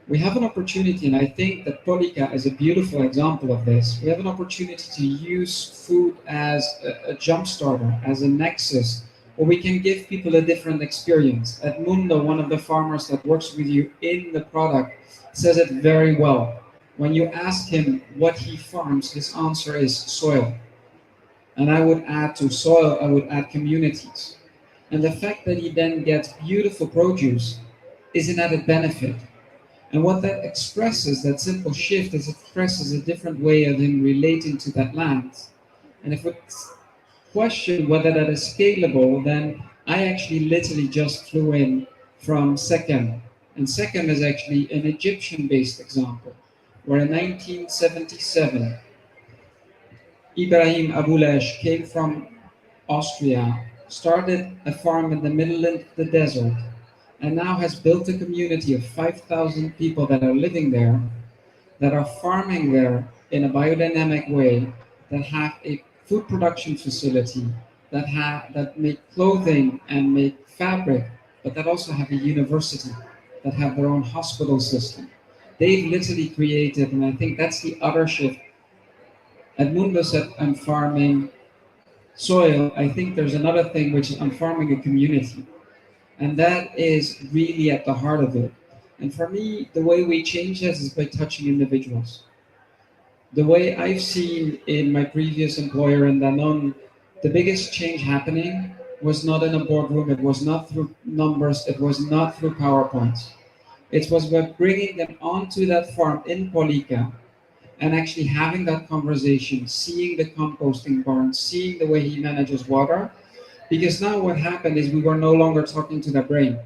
Speaker 6: we have an opportunity, and I think that Polika is a beautiful example of this. We have an opportunity to use food as a jump starter, as a nexus, where we can give people a different experience. Edmundo, one of the farmers that works with you in the product, says it very well. When you ask him what he farms, his answer is soil. And I would add to soil, I would add communities. And the fact that he then gets beautiful produce is an added benefit. And what that expresses, that simple shift, is it expresses a different way of him relating to that land. And if we question whether that is scalable, then I actually literally just flew in from Sechem. And Sechem is actually an Egyptian-based example, where in 1977, Ibrahim Aboulesh came from Austria, started a farm in the middle of the desert, and now has built a community of 5,000 people that are living there, that are farming there in a biodynamic way, that have a food production facility, that make clothing and make fabric, but that also have a university, that have their own hospital system. They've literally created, and I think that's the other shift. Edmundo said, I'm farming soil. I think there's another thing, which is I'm farming a community. And that is really at the heart of it. And for me, the way we change this is by touching individuals. The way I've seen in my previous employer in Danone, the biggest change happening was not in a boardroom, it was not through numbers, it was not through PowerPoints. It was by bringing them onto that farm in Polica and actually having that conversation, seeing the composting barn, seeing the way he manages water. Because now what happened is we were no longer talking to their brain.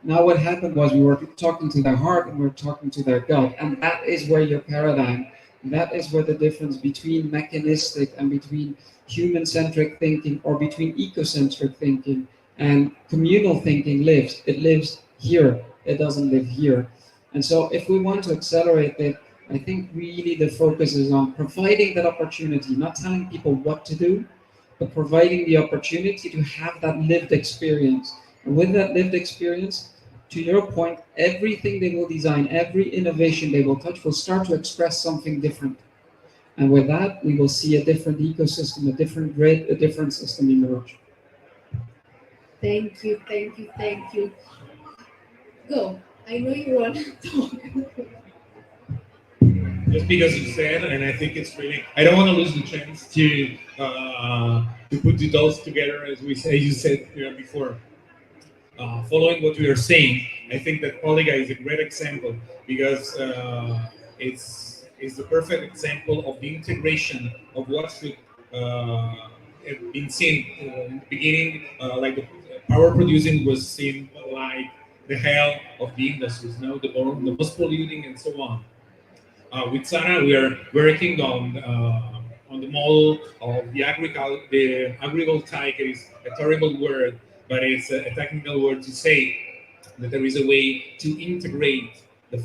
Speaker 6: Now what happened was we were talking to their heart and we were talking to their gut. And that is where your paradigm, that is where the difference between mechanistic and between human-centric thinking or between ecocentric thinking and communal thinking lives. It lives here. It doesn't live here. And so if we want to accelerate it, I think really the focus is on providing that opportunity, not telling people what to do, but providing the opportunity to have that lived experience. And with that lived experience, to your point, everything they will design, every innovation they will touch will start to express something different. And with that, we will see a different ecosystem, a different grid, a different system emerge.
Speaker 1: Thank you, thank you, thank you. Go. I know you want to talk.
Speaker 5: Just because you said, and I think it's really, I don't want to lose the chance to put the dots together, as you said before. Following what we are saying, I think that Polica is a great example because it's the perfect example of the integration of what should have been seen in the beginning, like the power producing was seen like the hell of the industries, the most polluting and so on. With Sana, we are working on the model of the agrivoltaic is a terrible word, but it's a technical word to say that there is a way to integrate the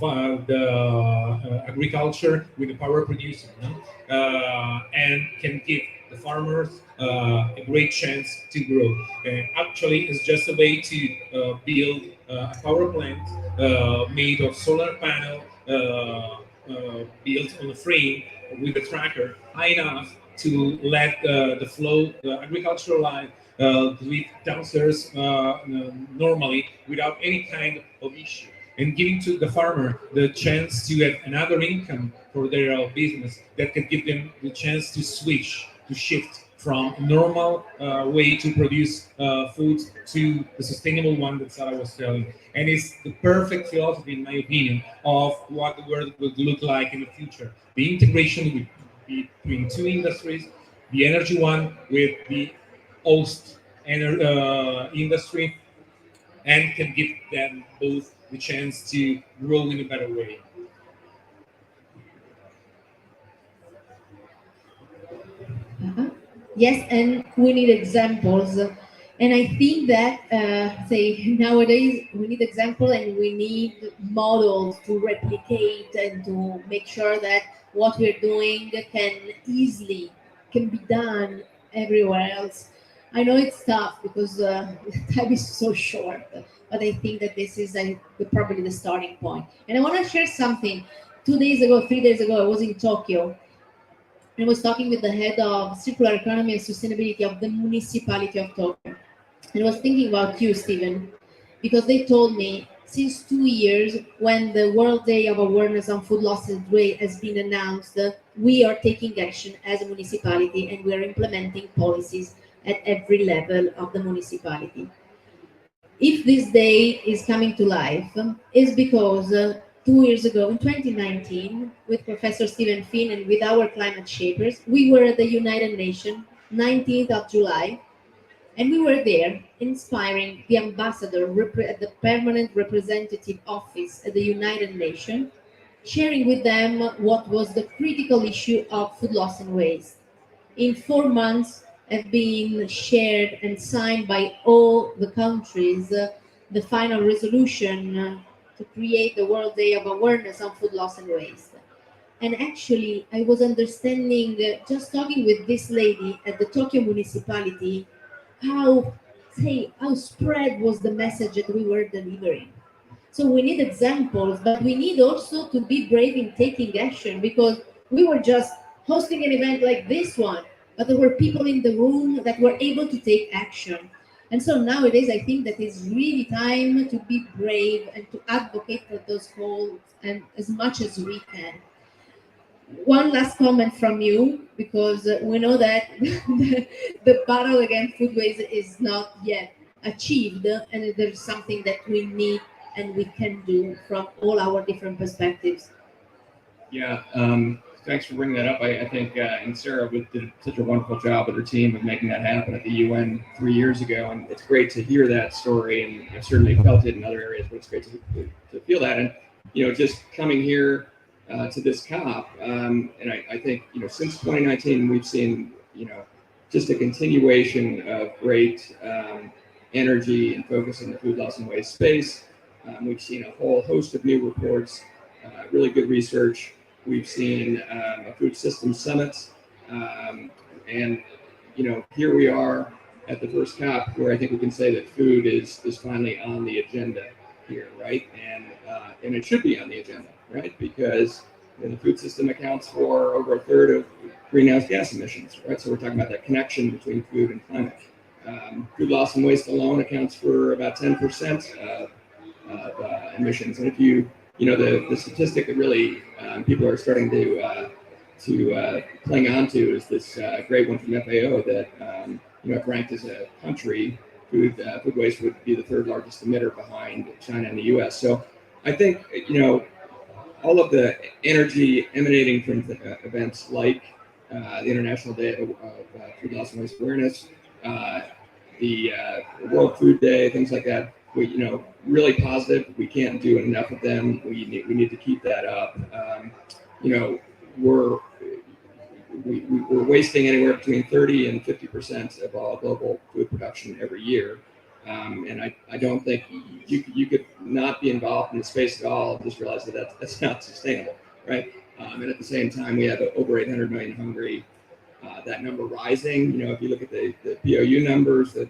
Speaker 5: agriculture with the power producer, and can give the farmers a great chance to grow. Actually, it's just a way to build a power plant made of solar panel built on a frame with a tracker high enough to let the flow, the agricultural line, live downstairs normally without any kind of issue, and giving to the farmer the chance to have another income for their business that can give them the chance to shift from a normal way to produce food to the sustainable one that Sarah was telling. And it's the perfect philosophy, in my opinion, of what the world would look like in the future. The integration between two industries, the energy one with the host industry, and can give them both the chance to grow in a better way.
Speaker 1: Uh-huh. Yes, and we need examples. And I think that, say, nowadays we need example and we need models to replicate and to make sure that what we're doing can be done everywhere else. I know it's tough because time is so short, but I think that this is probably the starting point. And I want to share something. 3 days ago, I was in Tokyo. I was talking with the head of circular economy and sustainability of the municipality of Tokyo. And I was thinking about you, Stephen, because they told me since 2 years, when the World Day of Awareness on Food Loss and Waste has been announced, we are taking action as a municipality and we are implementing policies at every level of the municipality. If this day is coming to life, is because 2 years ago, in 2019, with Professor Stephen Finn and with our climate shapers, we were at the United Nations, 19th of July, and we were there inspiring the ambassador at the permanent representative office at the United Nations sharing with them what was the critical issue of food loss and waste. In 4 months, have been shared and signed by all the countries the final resolution to create the World Day of Awareness on Food Loss and Waste. And actually, I was understanding, just talking with this lady at the Tokyo municipality, how how spread was the message that we were delivering. So we need examples, but we need also to be brave in taking action, because we were just hosting an event like this one, but there were people in the room that were able to take action. And so nowadays, I think that it's really time to be brave and to advocate for those goals, and as much as we can. One last comment from you, because we know that the battle against food waste is not yet achieved, and there's something that we need and we can do from all our different perspectives.
Speaker 4: Yeah, thanks for bringing that up. I think, and Sarah did such a wonderful job with her team of making that happen at the UN 3 years ago. And it's great to hear that story, and I've certainly felt it in other areas, but it's great to feel that. And, just coming here to this COP, and I think, since 2019, we've seen, just a continuation of great energy and focus in the food loss and waste space. We've seen a whole host of new reports, really good research. We've seen a food systems summit, and here we are at the first COP, where I think we can say that food is finally on the agenda here, right? And it should be on the agenda, right? Because the food system accounts for over a third of greenhouse gas emissions, right? So we're talking about that connection between food and climate. Food loss and waste alone accounts for about 10% of emissions. And if the statistic that really people are starting to cling on to is this great one from FAO that if ranked as a country, food waste would be the third largest emitter behind China and the U.S. So I think all of the energy emanating from events like the International Day of Food Loss and Waste Awareness, the World Food Day, things like that. We, really positive. We can't do enough of them. We need to keep that up. We're wasting anywhere between 30 and 50% of all global food production every year. And I don't think you could not be involved in the space at all and just realize that that's not sustainable, right? And at the same time, we have over 800 million hungry. That number rising. If you look at the POU numbers, since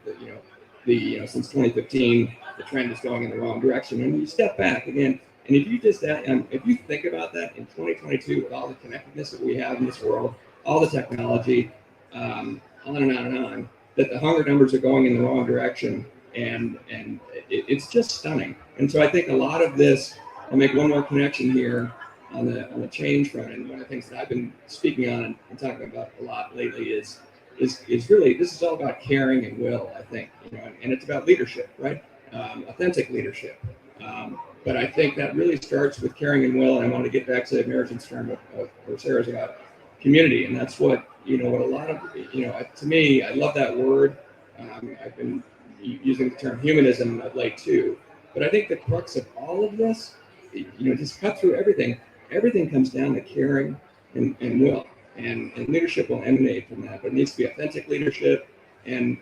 Speaker 4: 2015, the trend is going in the wrong direction. And you step back again, and if you think about that in 2022, with all the connectedness that we have in this world, all the technology, on and on and on, that the hunger numbers are going in the wrong direction, and it's just stunning. And so I think a lot of this, I'll make one more connection here on the change front, and one of the things that I've been speaking on and talking about a lot lately is really, this is all about caring and will, I think, and it's about leadership, right? Authentic leadership. But I think that really starts with caring and will, and I want to get back to Merritt's term of Sarah's about community, and that's what what a lot of to me, I love that word. I've been using the term humanism of late too, but I think the crux of all of this, just cut through everything. Everything comes down to caring and will, and leadership will emanate from that. But it needs to be authentic leadership and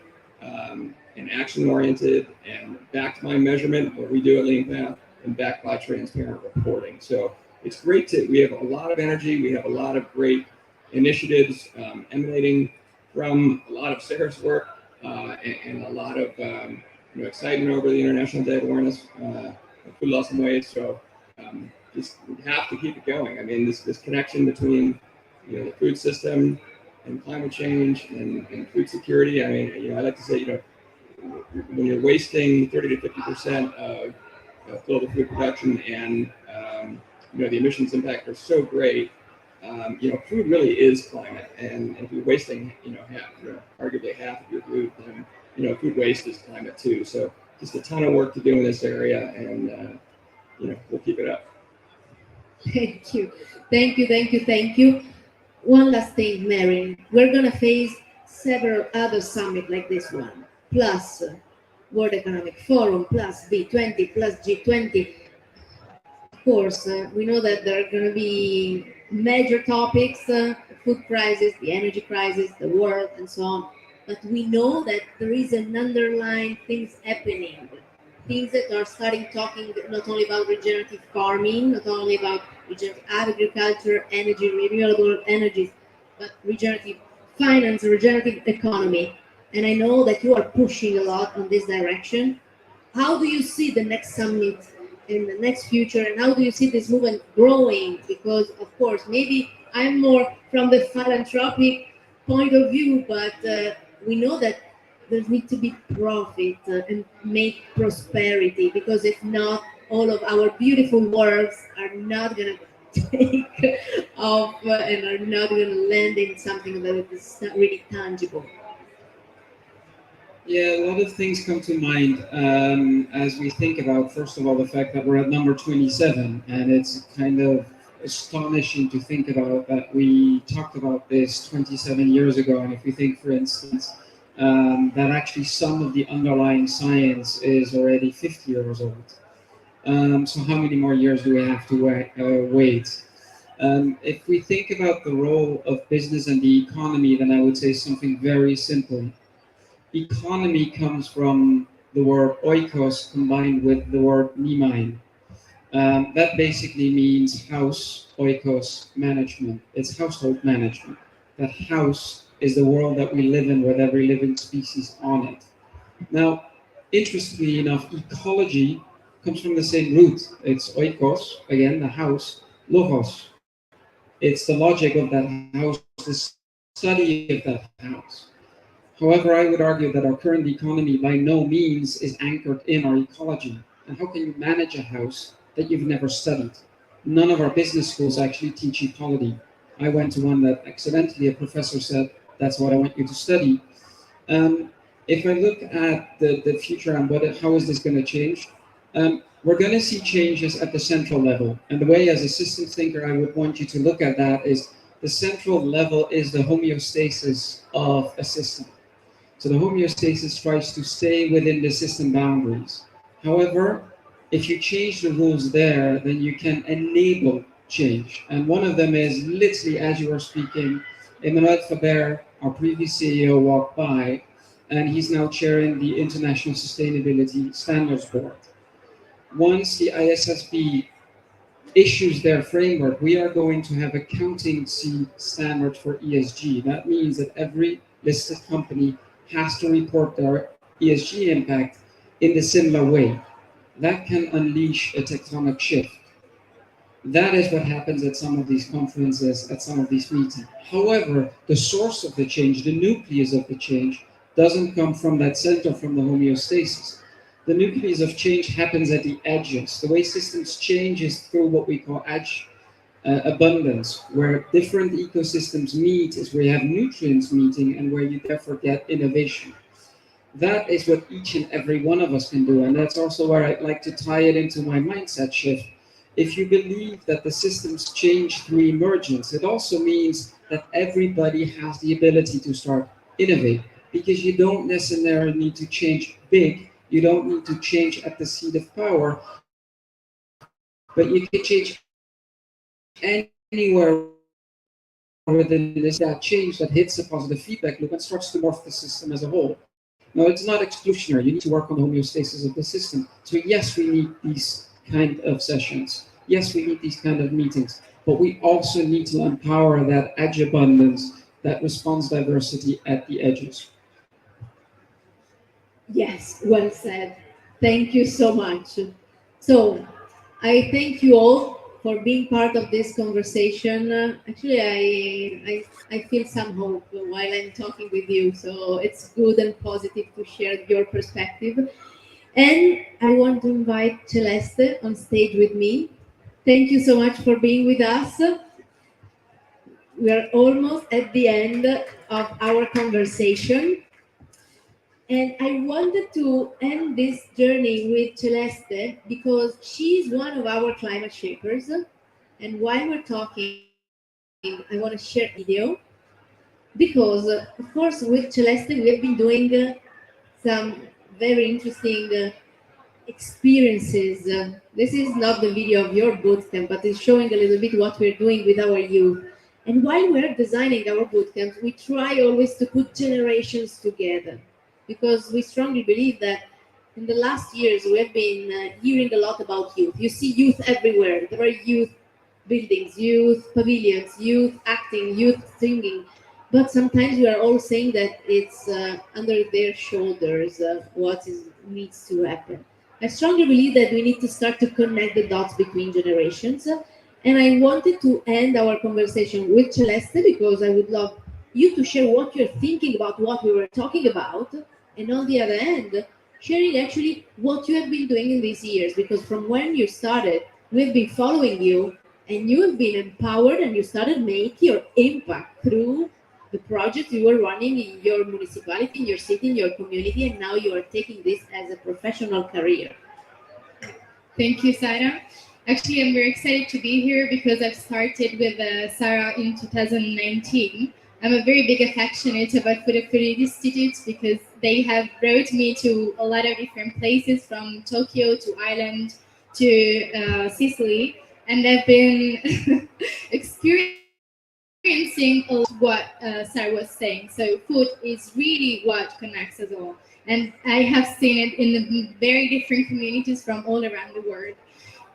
Speaker 4: action oriented and backed by measurement, what we do at Lean Path, and backed by transparent reporting. So it's great we have a lot of energy. We have a lot of great initiatives emanating from a lot of Sarah's work and a lot of excitement over the International Day of Awareness of Food Loss and Waste. So just have to keep it going. I mean, this connection between the food system and climate change and food security. I mean, I like to say, when you're wasting 30 to 50% of global food production, and the emissions impact are so great. Food really is climate, and if you're wasting, arguably half of your food, then food waste is climate too. So just a ton of work to do in this area, and we'll keep it up.
Speaker 1: Thank you. One last thing, Mary. We're gonna face several other summits like this one, plus World Economic Forum, plus B20, plus G20. course, we know that there are going to be major topics, food crisis, the energy crisis, the world, and so on. But we know that there is an underlying things happening, things that are starting talking not only about regenerative farming, not only about regenerative agriculture, energy, renewable energies, but regenerative finance, regenerative economy. And I know that you are pushing a lot on this direction. How do you see the next summit in the next future, and how do you see this movement growing? Because of course, maybe I'm more from the philanthropic point of view, but we know that there needs to be profit and make prosperity, because if not, all of our beautiful works are not going to take off and are not going to land in something that is not really tangible.
Speaker 6: Yeah, a lot of things come to mind as we think about, first of all, the fact that we're at number 27, and it's kind of astonishing to think about that we talked about this 27 years ago. And if we think, for instance, that actually some of the underlying science is already 50 years old. So how many more years do we have to wait? If we think about the role of business and the economy, then I would say something very simple. Economy comes from the word oikos combined with the word nemein. That basically means house, oikos, management. It's household management. That house is the world that we live in with every living species on it. Now, interestingly enough, ecology comes from the same root. It's oikos, again, the house, logos. It's the logic of that house, the study of that house. However, I would argue that our current economy by no means is anchored in our ecology. And how can you manage a house that you've never studied? None of our business schools actually teach ecology. I went to one that accidentally a professor said, that's what I want you to study. If I look at the future and how is this going to change, we're going to see changes at the central level. And the way as a systems thinker I would want you to look at that is the central level is the homeostasis of a system. So the homeostasis tries to stay within the system boundaries. However, if you change the rules there, then you can enable change. And one of them is literally as you are speaking, Emmanuel Faber, our previous CEO, walked by, and he's now chairing the International Sustainability Standards Board. Once the ISSB issues their framework, we are going to have accountancy standard for ESG. That means that every listed company has to report their ESG impact in the similar way. That can unleash a tectonic shift. That is what happens at some of these conferences, at some of these meetings. However, the source of the change, the nucleus of the change, doesn't come from that center, from the homeostasis. The nucleus of change happens at the edges. The way systems change is through what we call edge abundance, where different ecosystems meet is where you have nutrients meeting and where you therefore get innovation. That is what each and every one of us can do. And that's also where I'd like to tie it into my mindset shift. If you believe that the systems change through emergence, it also means that everybody has the ability to start innovate, because you don't necessarily need to change big. You don't need to change at the seat of power, but you can change anywhere within this that change that hits a positive feedback loop and starts to morph the system as a whole. Now, it's not exclusionary. You need to work on the homeostasis of the system. So yes, we need these kind of sessions. Yes, we need these kind of meetings, but we also need to empower that edge abundance, that response diversity at the edges.
Speaker 1: Yes, well said. Thank you so much. So, I thank you all for being part of this conversation. Actually, I feel some hope while I'm talking with you, so it's good and positive to share your perspective. And I want to invite Celeste on stage with me. Thank you so much for being with us. We are almost at the end of our conversation. And I wanted to end this journey with Celeste because she's one of our climate shapers. And while we're talking, I want to share a video because, of course, with Celeste, we have been doing some very interesting experiences. This is not the video of your bootcamp, but it's showing a little bit what we're doing with our youth. And while we're designing our bootcamps, we try always to put generations together because we strongly believe that in the last years we have been hearing a lot about youth. You see youth everywhere. There are youth buildings, youth pavilions, youth acting, youth singing. But sometimes we are all saying that it's under their shoulders what needs to happen. I strongly believe that we need to start to connect the dots between generations. And I wanted to end our conversation with Celeste because I would love you to share what you're thinking about what we were talking about. And on the other end, sharing actually what you have been doing in these years. Because from when you started, we've been following you and you have been empowered and you started making your impact through the projects you were running in your municipality, in your city, in your community, and now you are taking this as a professional career.
Speaker 7: Thank you, Sarah. Actually, I'm very excited to be here because I've started with Sarah in 2019. I'm a very big affectionate about Food Institute because they have brought me to a lot of different places from Tokyo to Ireland to Sicily, and I've been experiencing what Sarah was saying. So food is really what connects us all. And I have seen it in the very different communities from all around the world.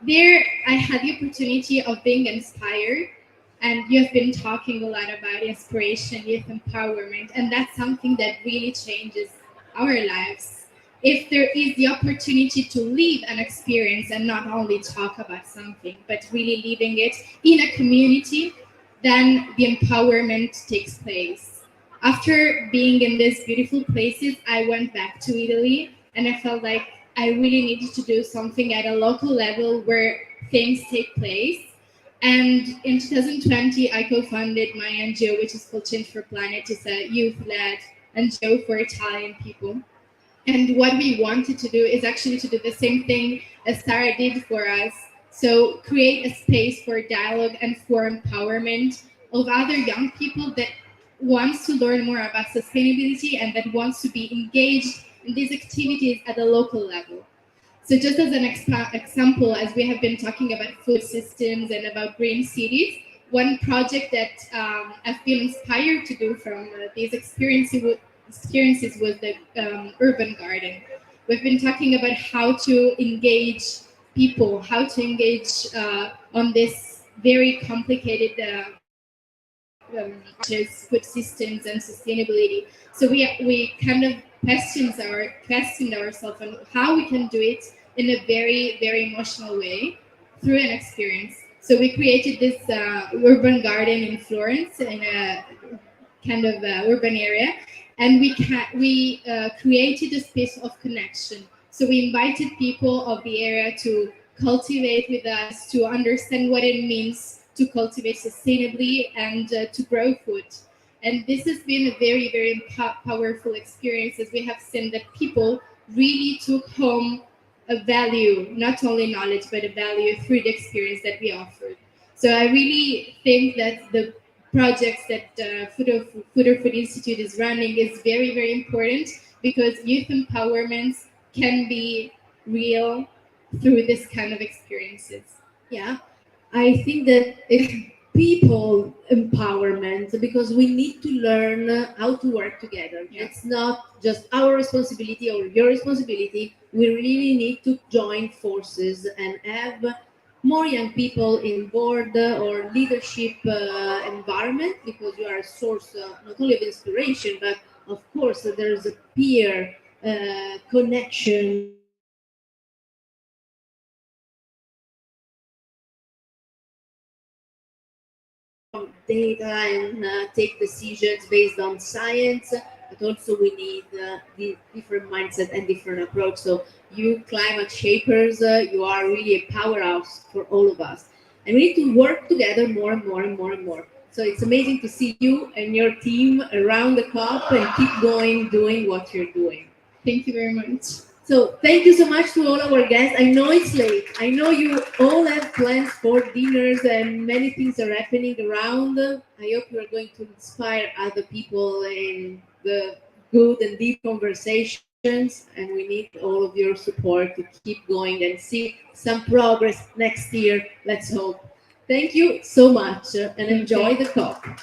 Speaker 7: There, I had the opportunity of being inspired, and you have been talking a lot about inspiration, youth empowerment, and that's something that really changes our lives. If there is the opportunity to live an experience and not only talk about something, but really living it in a community, then the empowerment takes place. After being in these beautiful places, I went back to Italy and I felt like I really needed to do something at a local level where things take place. And in 2020, I co-founded my NGO, which is called Change for Planet. It's a youth-led NGO for Italian people. And what we wanted to do is actually to do the same thing as Sarah did for us. So create a space for dialogue and for empowerment of other young people that wants to learn more about sustainability and that wants to be engaged in these activities at a local level. So just as an example, as we have been talking about food systems and about green cities, one project that I've been inspired to do from these experiences was the urban garden. We've been talking about how to engage people, how to engage on this very complicated food systems and sustainability. So we kind of questioned ourselves on how we can do it in a very emotional way through an experience. So we created this urban garden in Florence in a kind of urban area, and we created a space of connection. So we invited people of the area to cultivate with us, to understand what it means to cultivate sustainably and to grow food. And this has been a very powerful experience, as we have seen that people really took home a value, not only knowledge, but a value through the experience that we offered. So I really think that the projects that Food Institute is running is very important because youth empowerment can be real through this kind of experiences.
Speaker 1: Yeah, I think that it's people empowerment because we need to learn how to work together.
Speaker 7: Yeah.
Speaker 1: It's not just our responsibility or your responsibility. We really need to join forces and have more young people in board or leadership environment because you are a source not only of inspiration, but of course there's a peer connection data and take decisions based on science, but also we need the different mindset and different approach. So you climate shapers, you are really a powerhouse for all of us. And we need to work together more and more. So it's amazing to see you and your team around the COP and keep going, doing what you're doing.
Speaker 7: Thank you very much.
Speaker 1: So thank you so much to all our guests. I know it's late. I know you all have plans for dinners and many things are happening around. I hope you are going to inspire other people in the good and deep conversation and we need all of your support to keep going and see some progress next year. Let's hope. Thank you so much and enjoy the talk.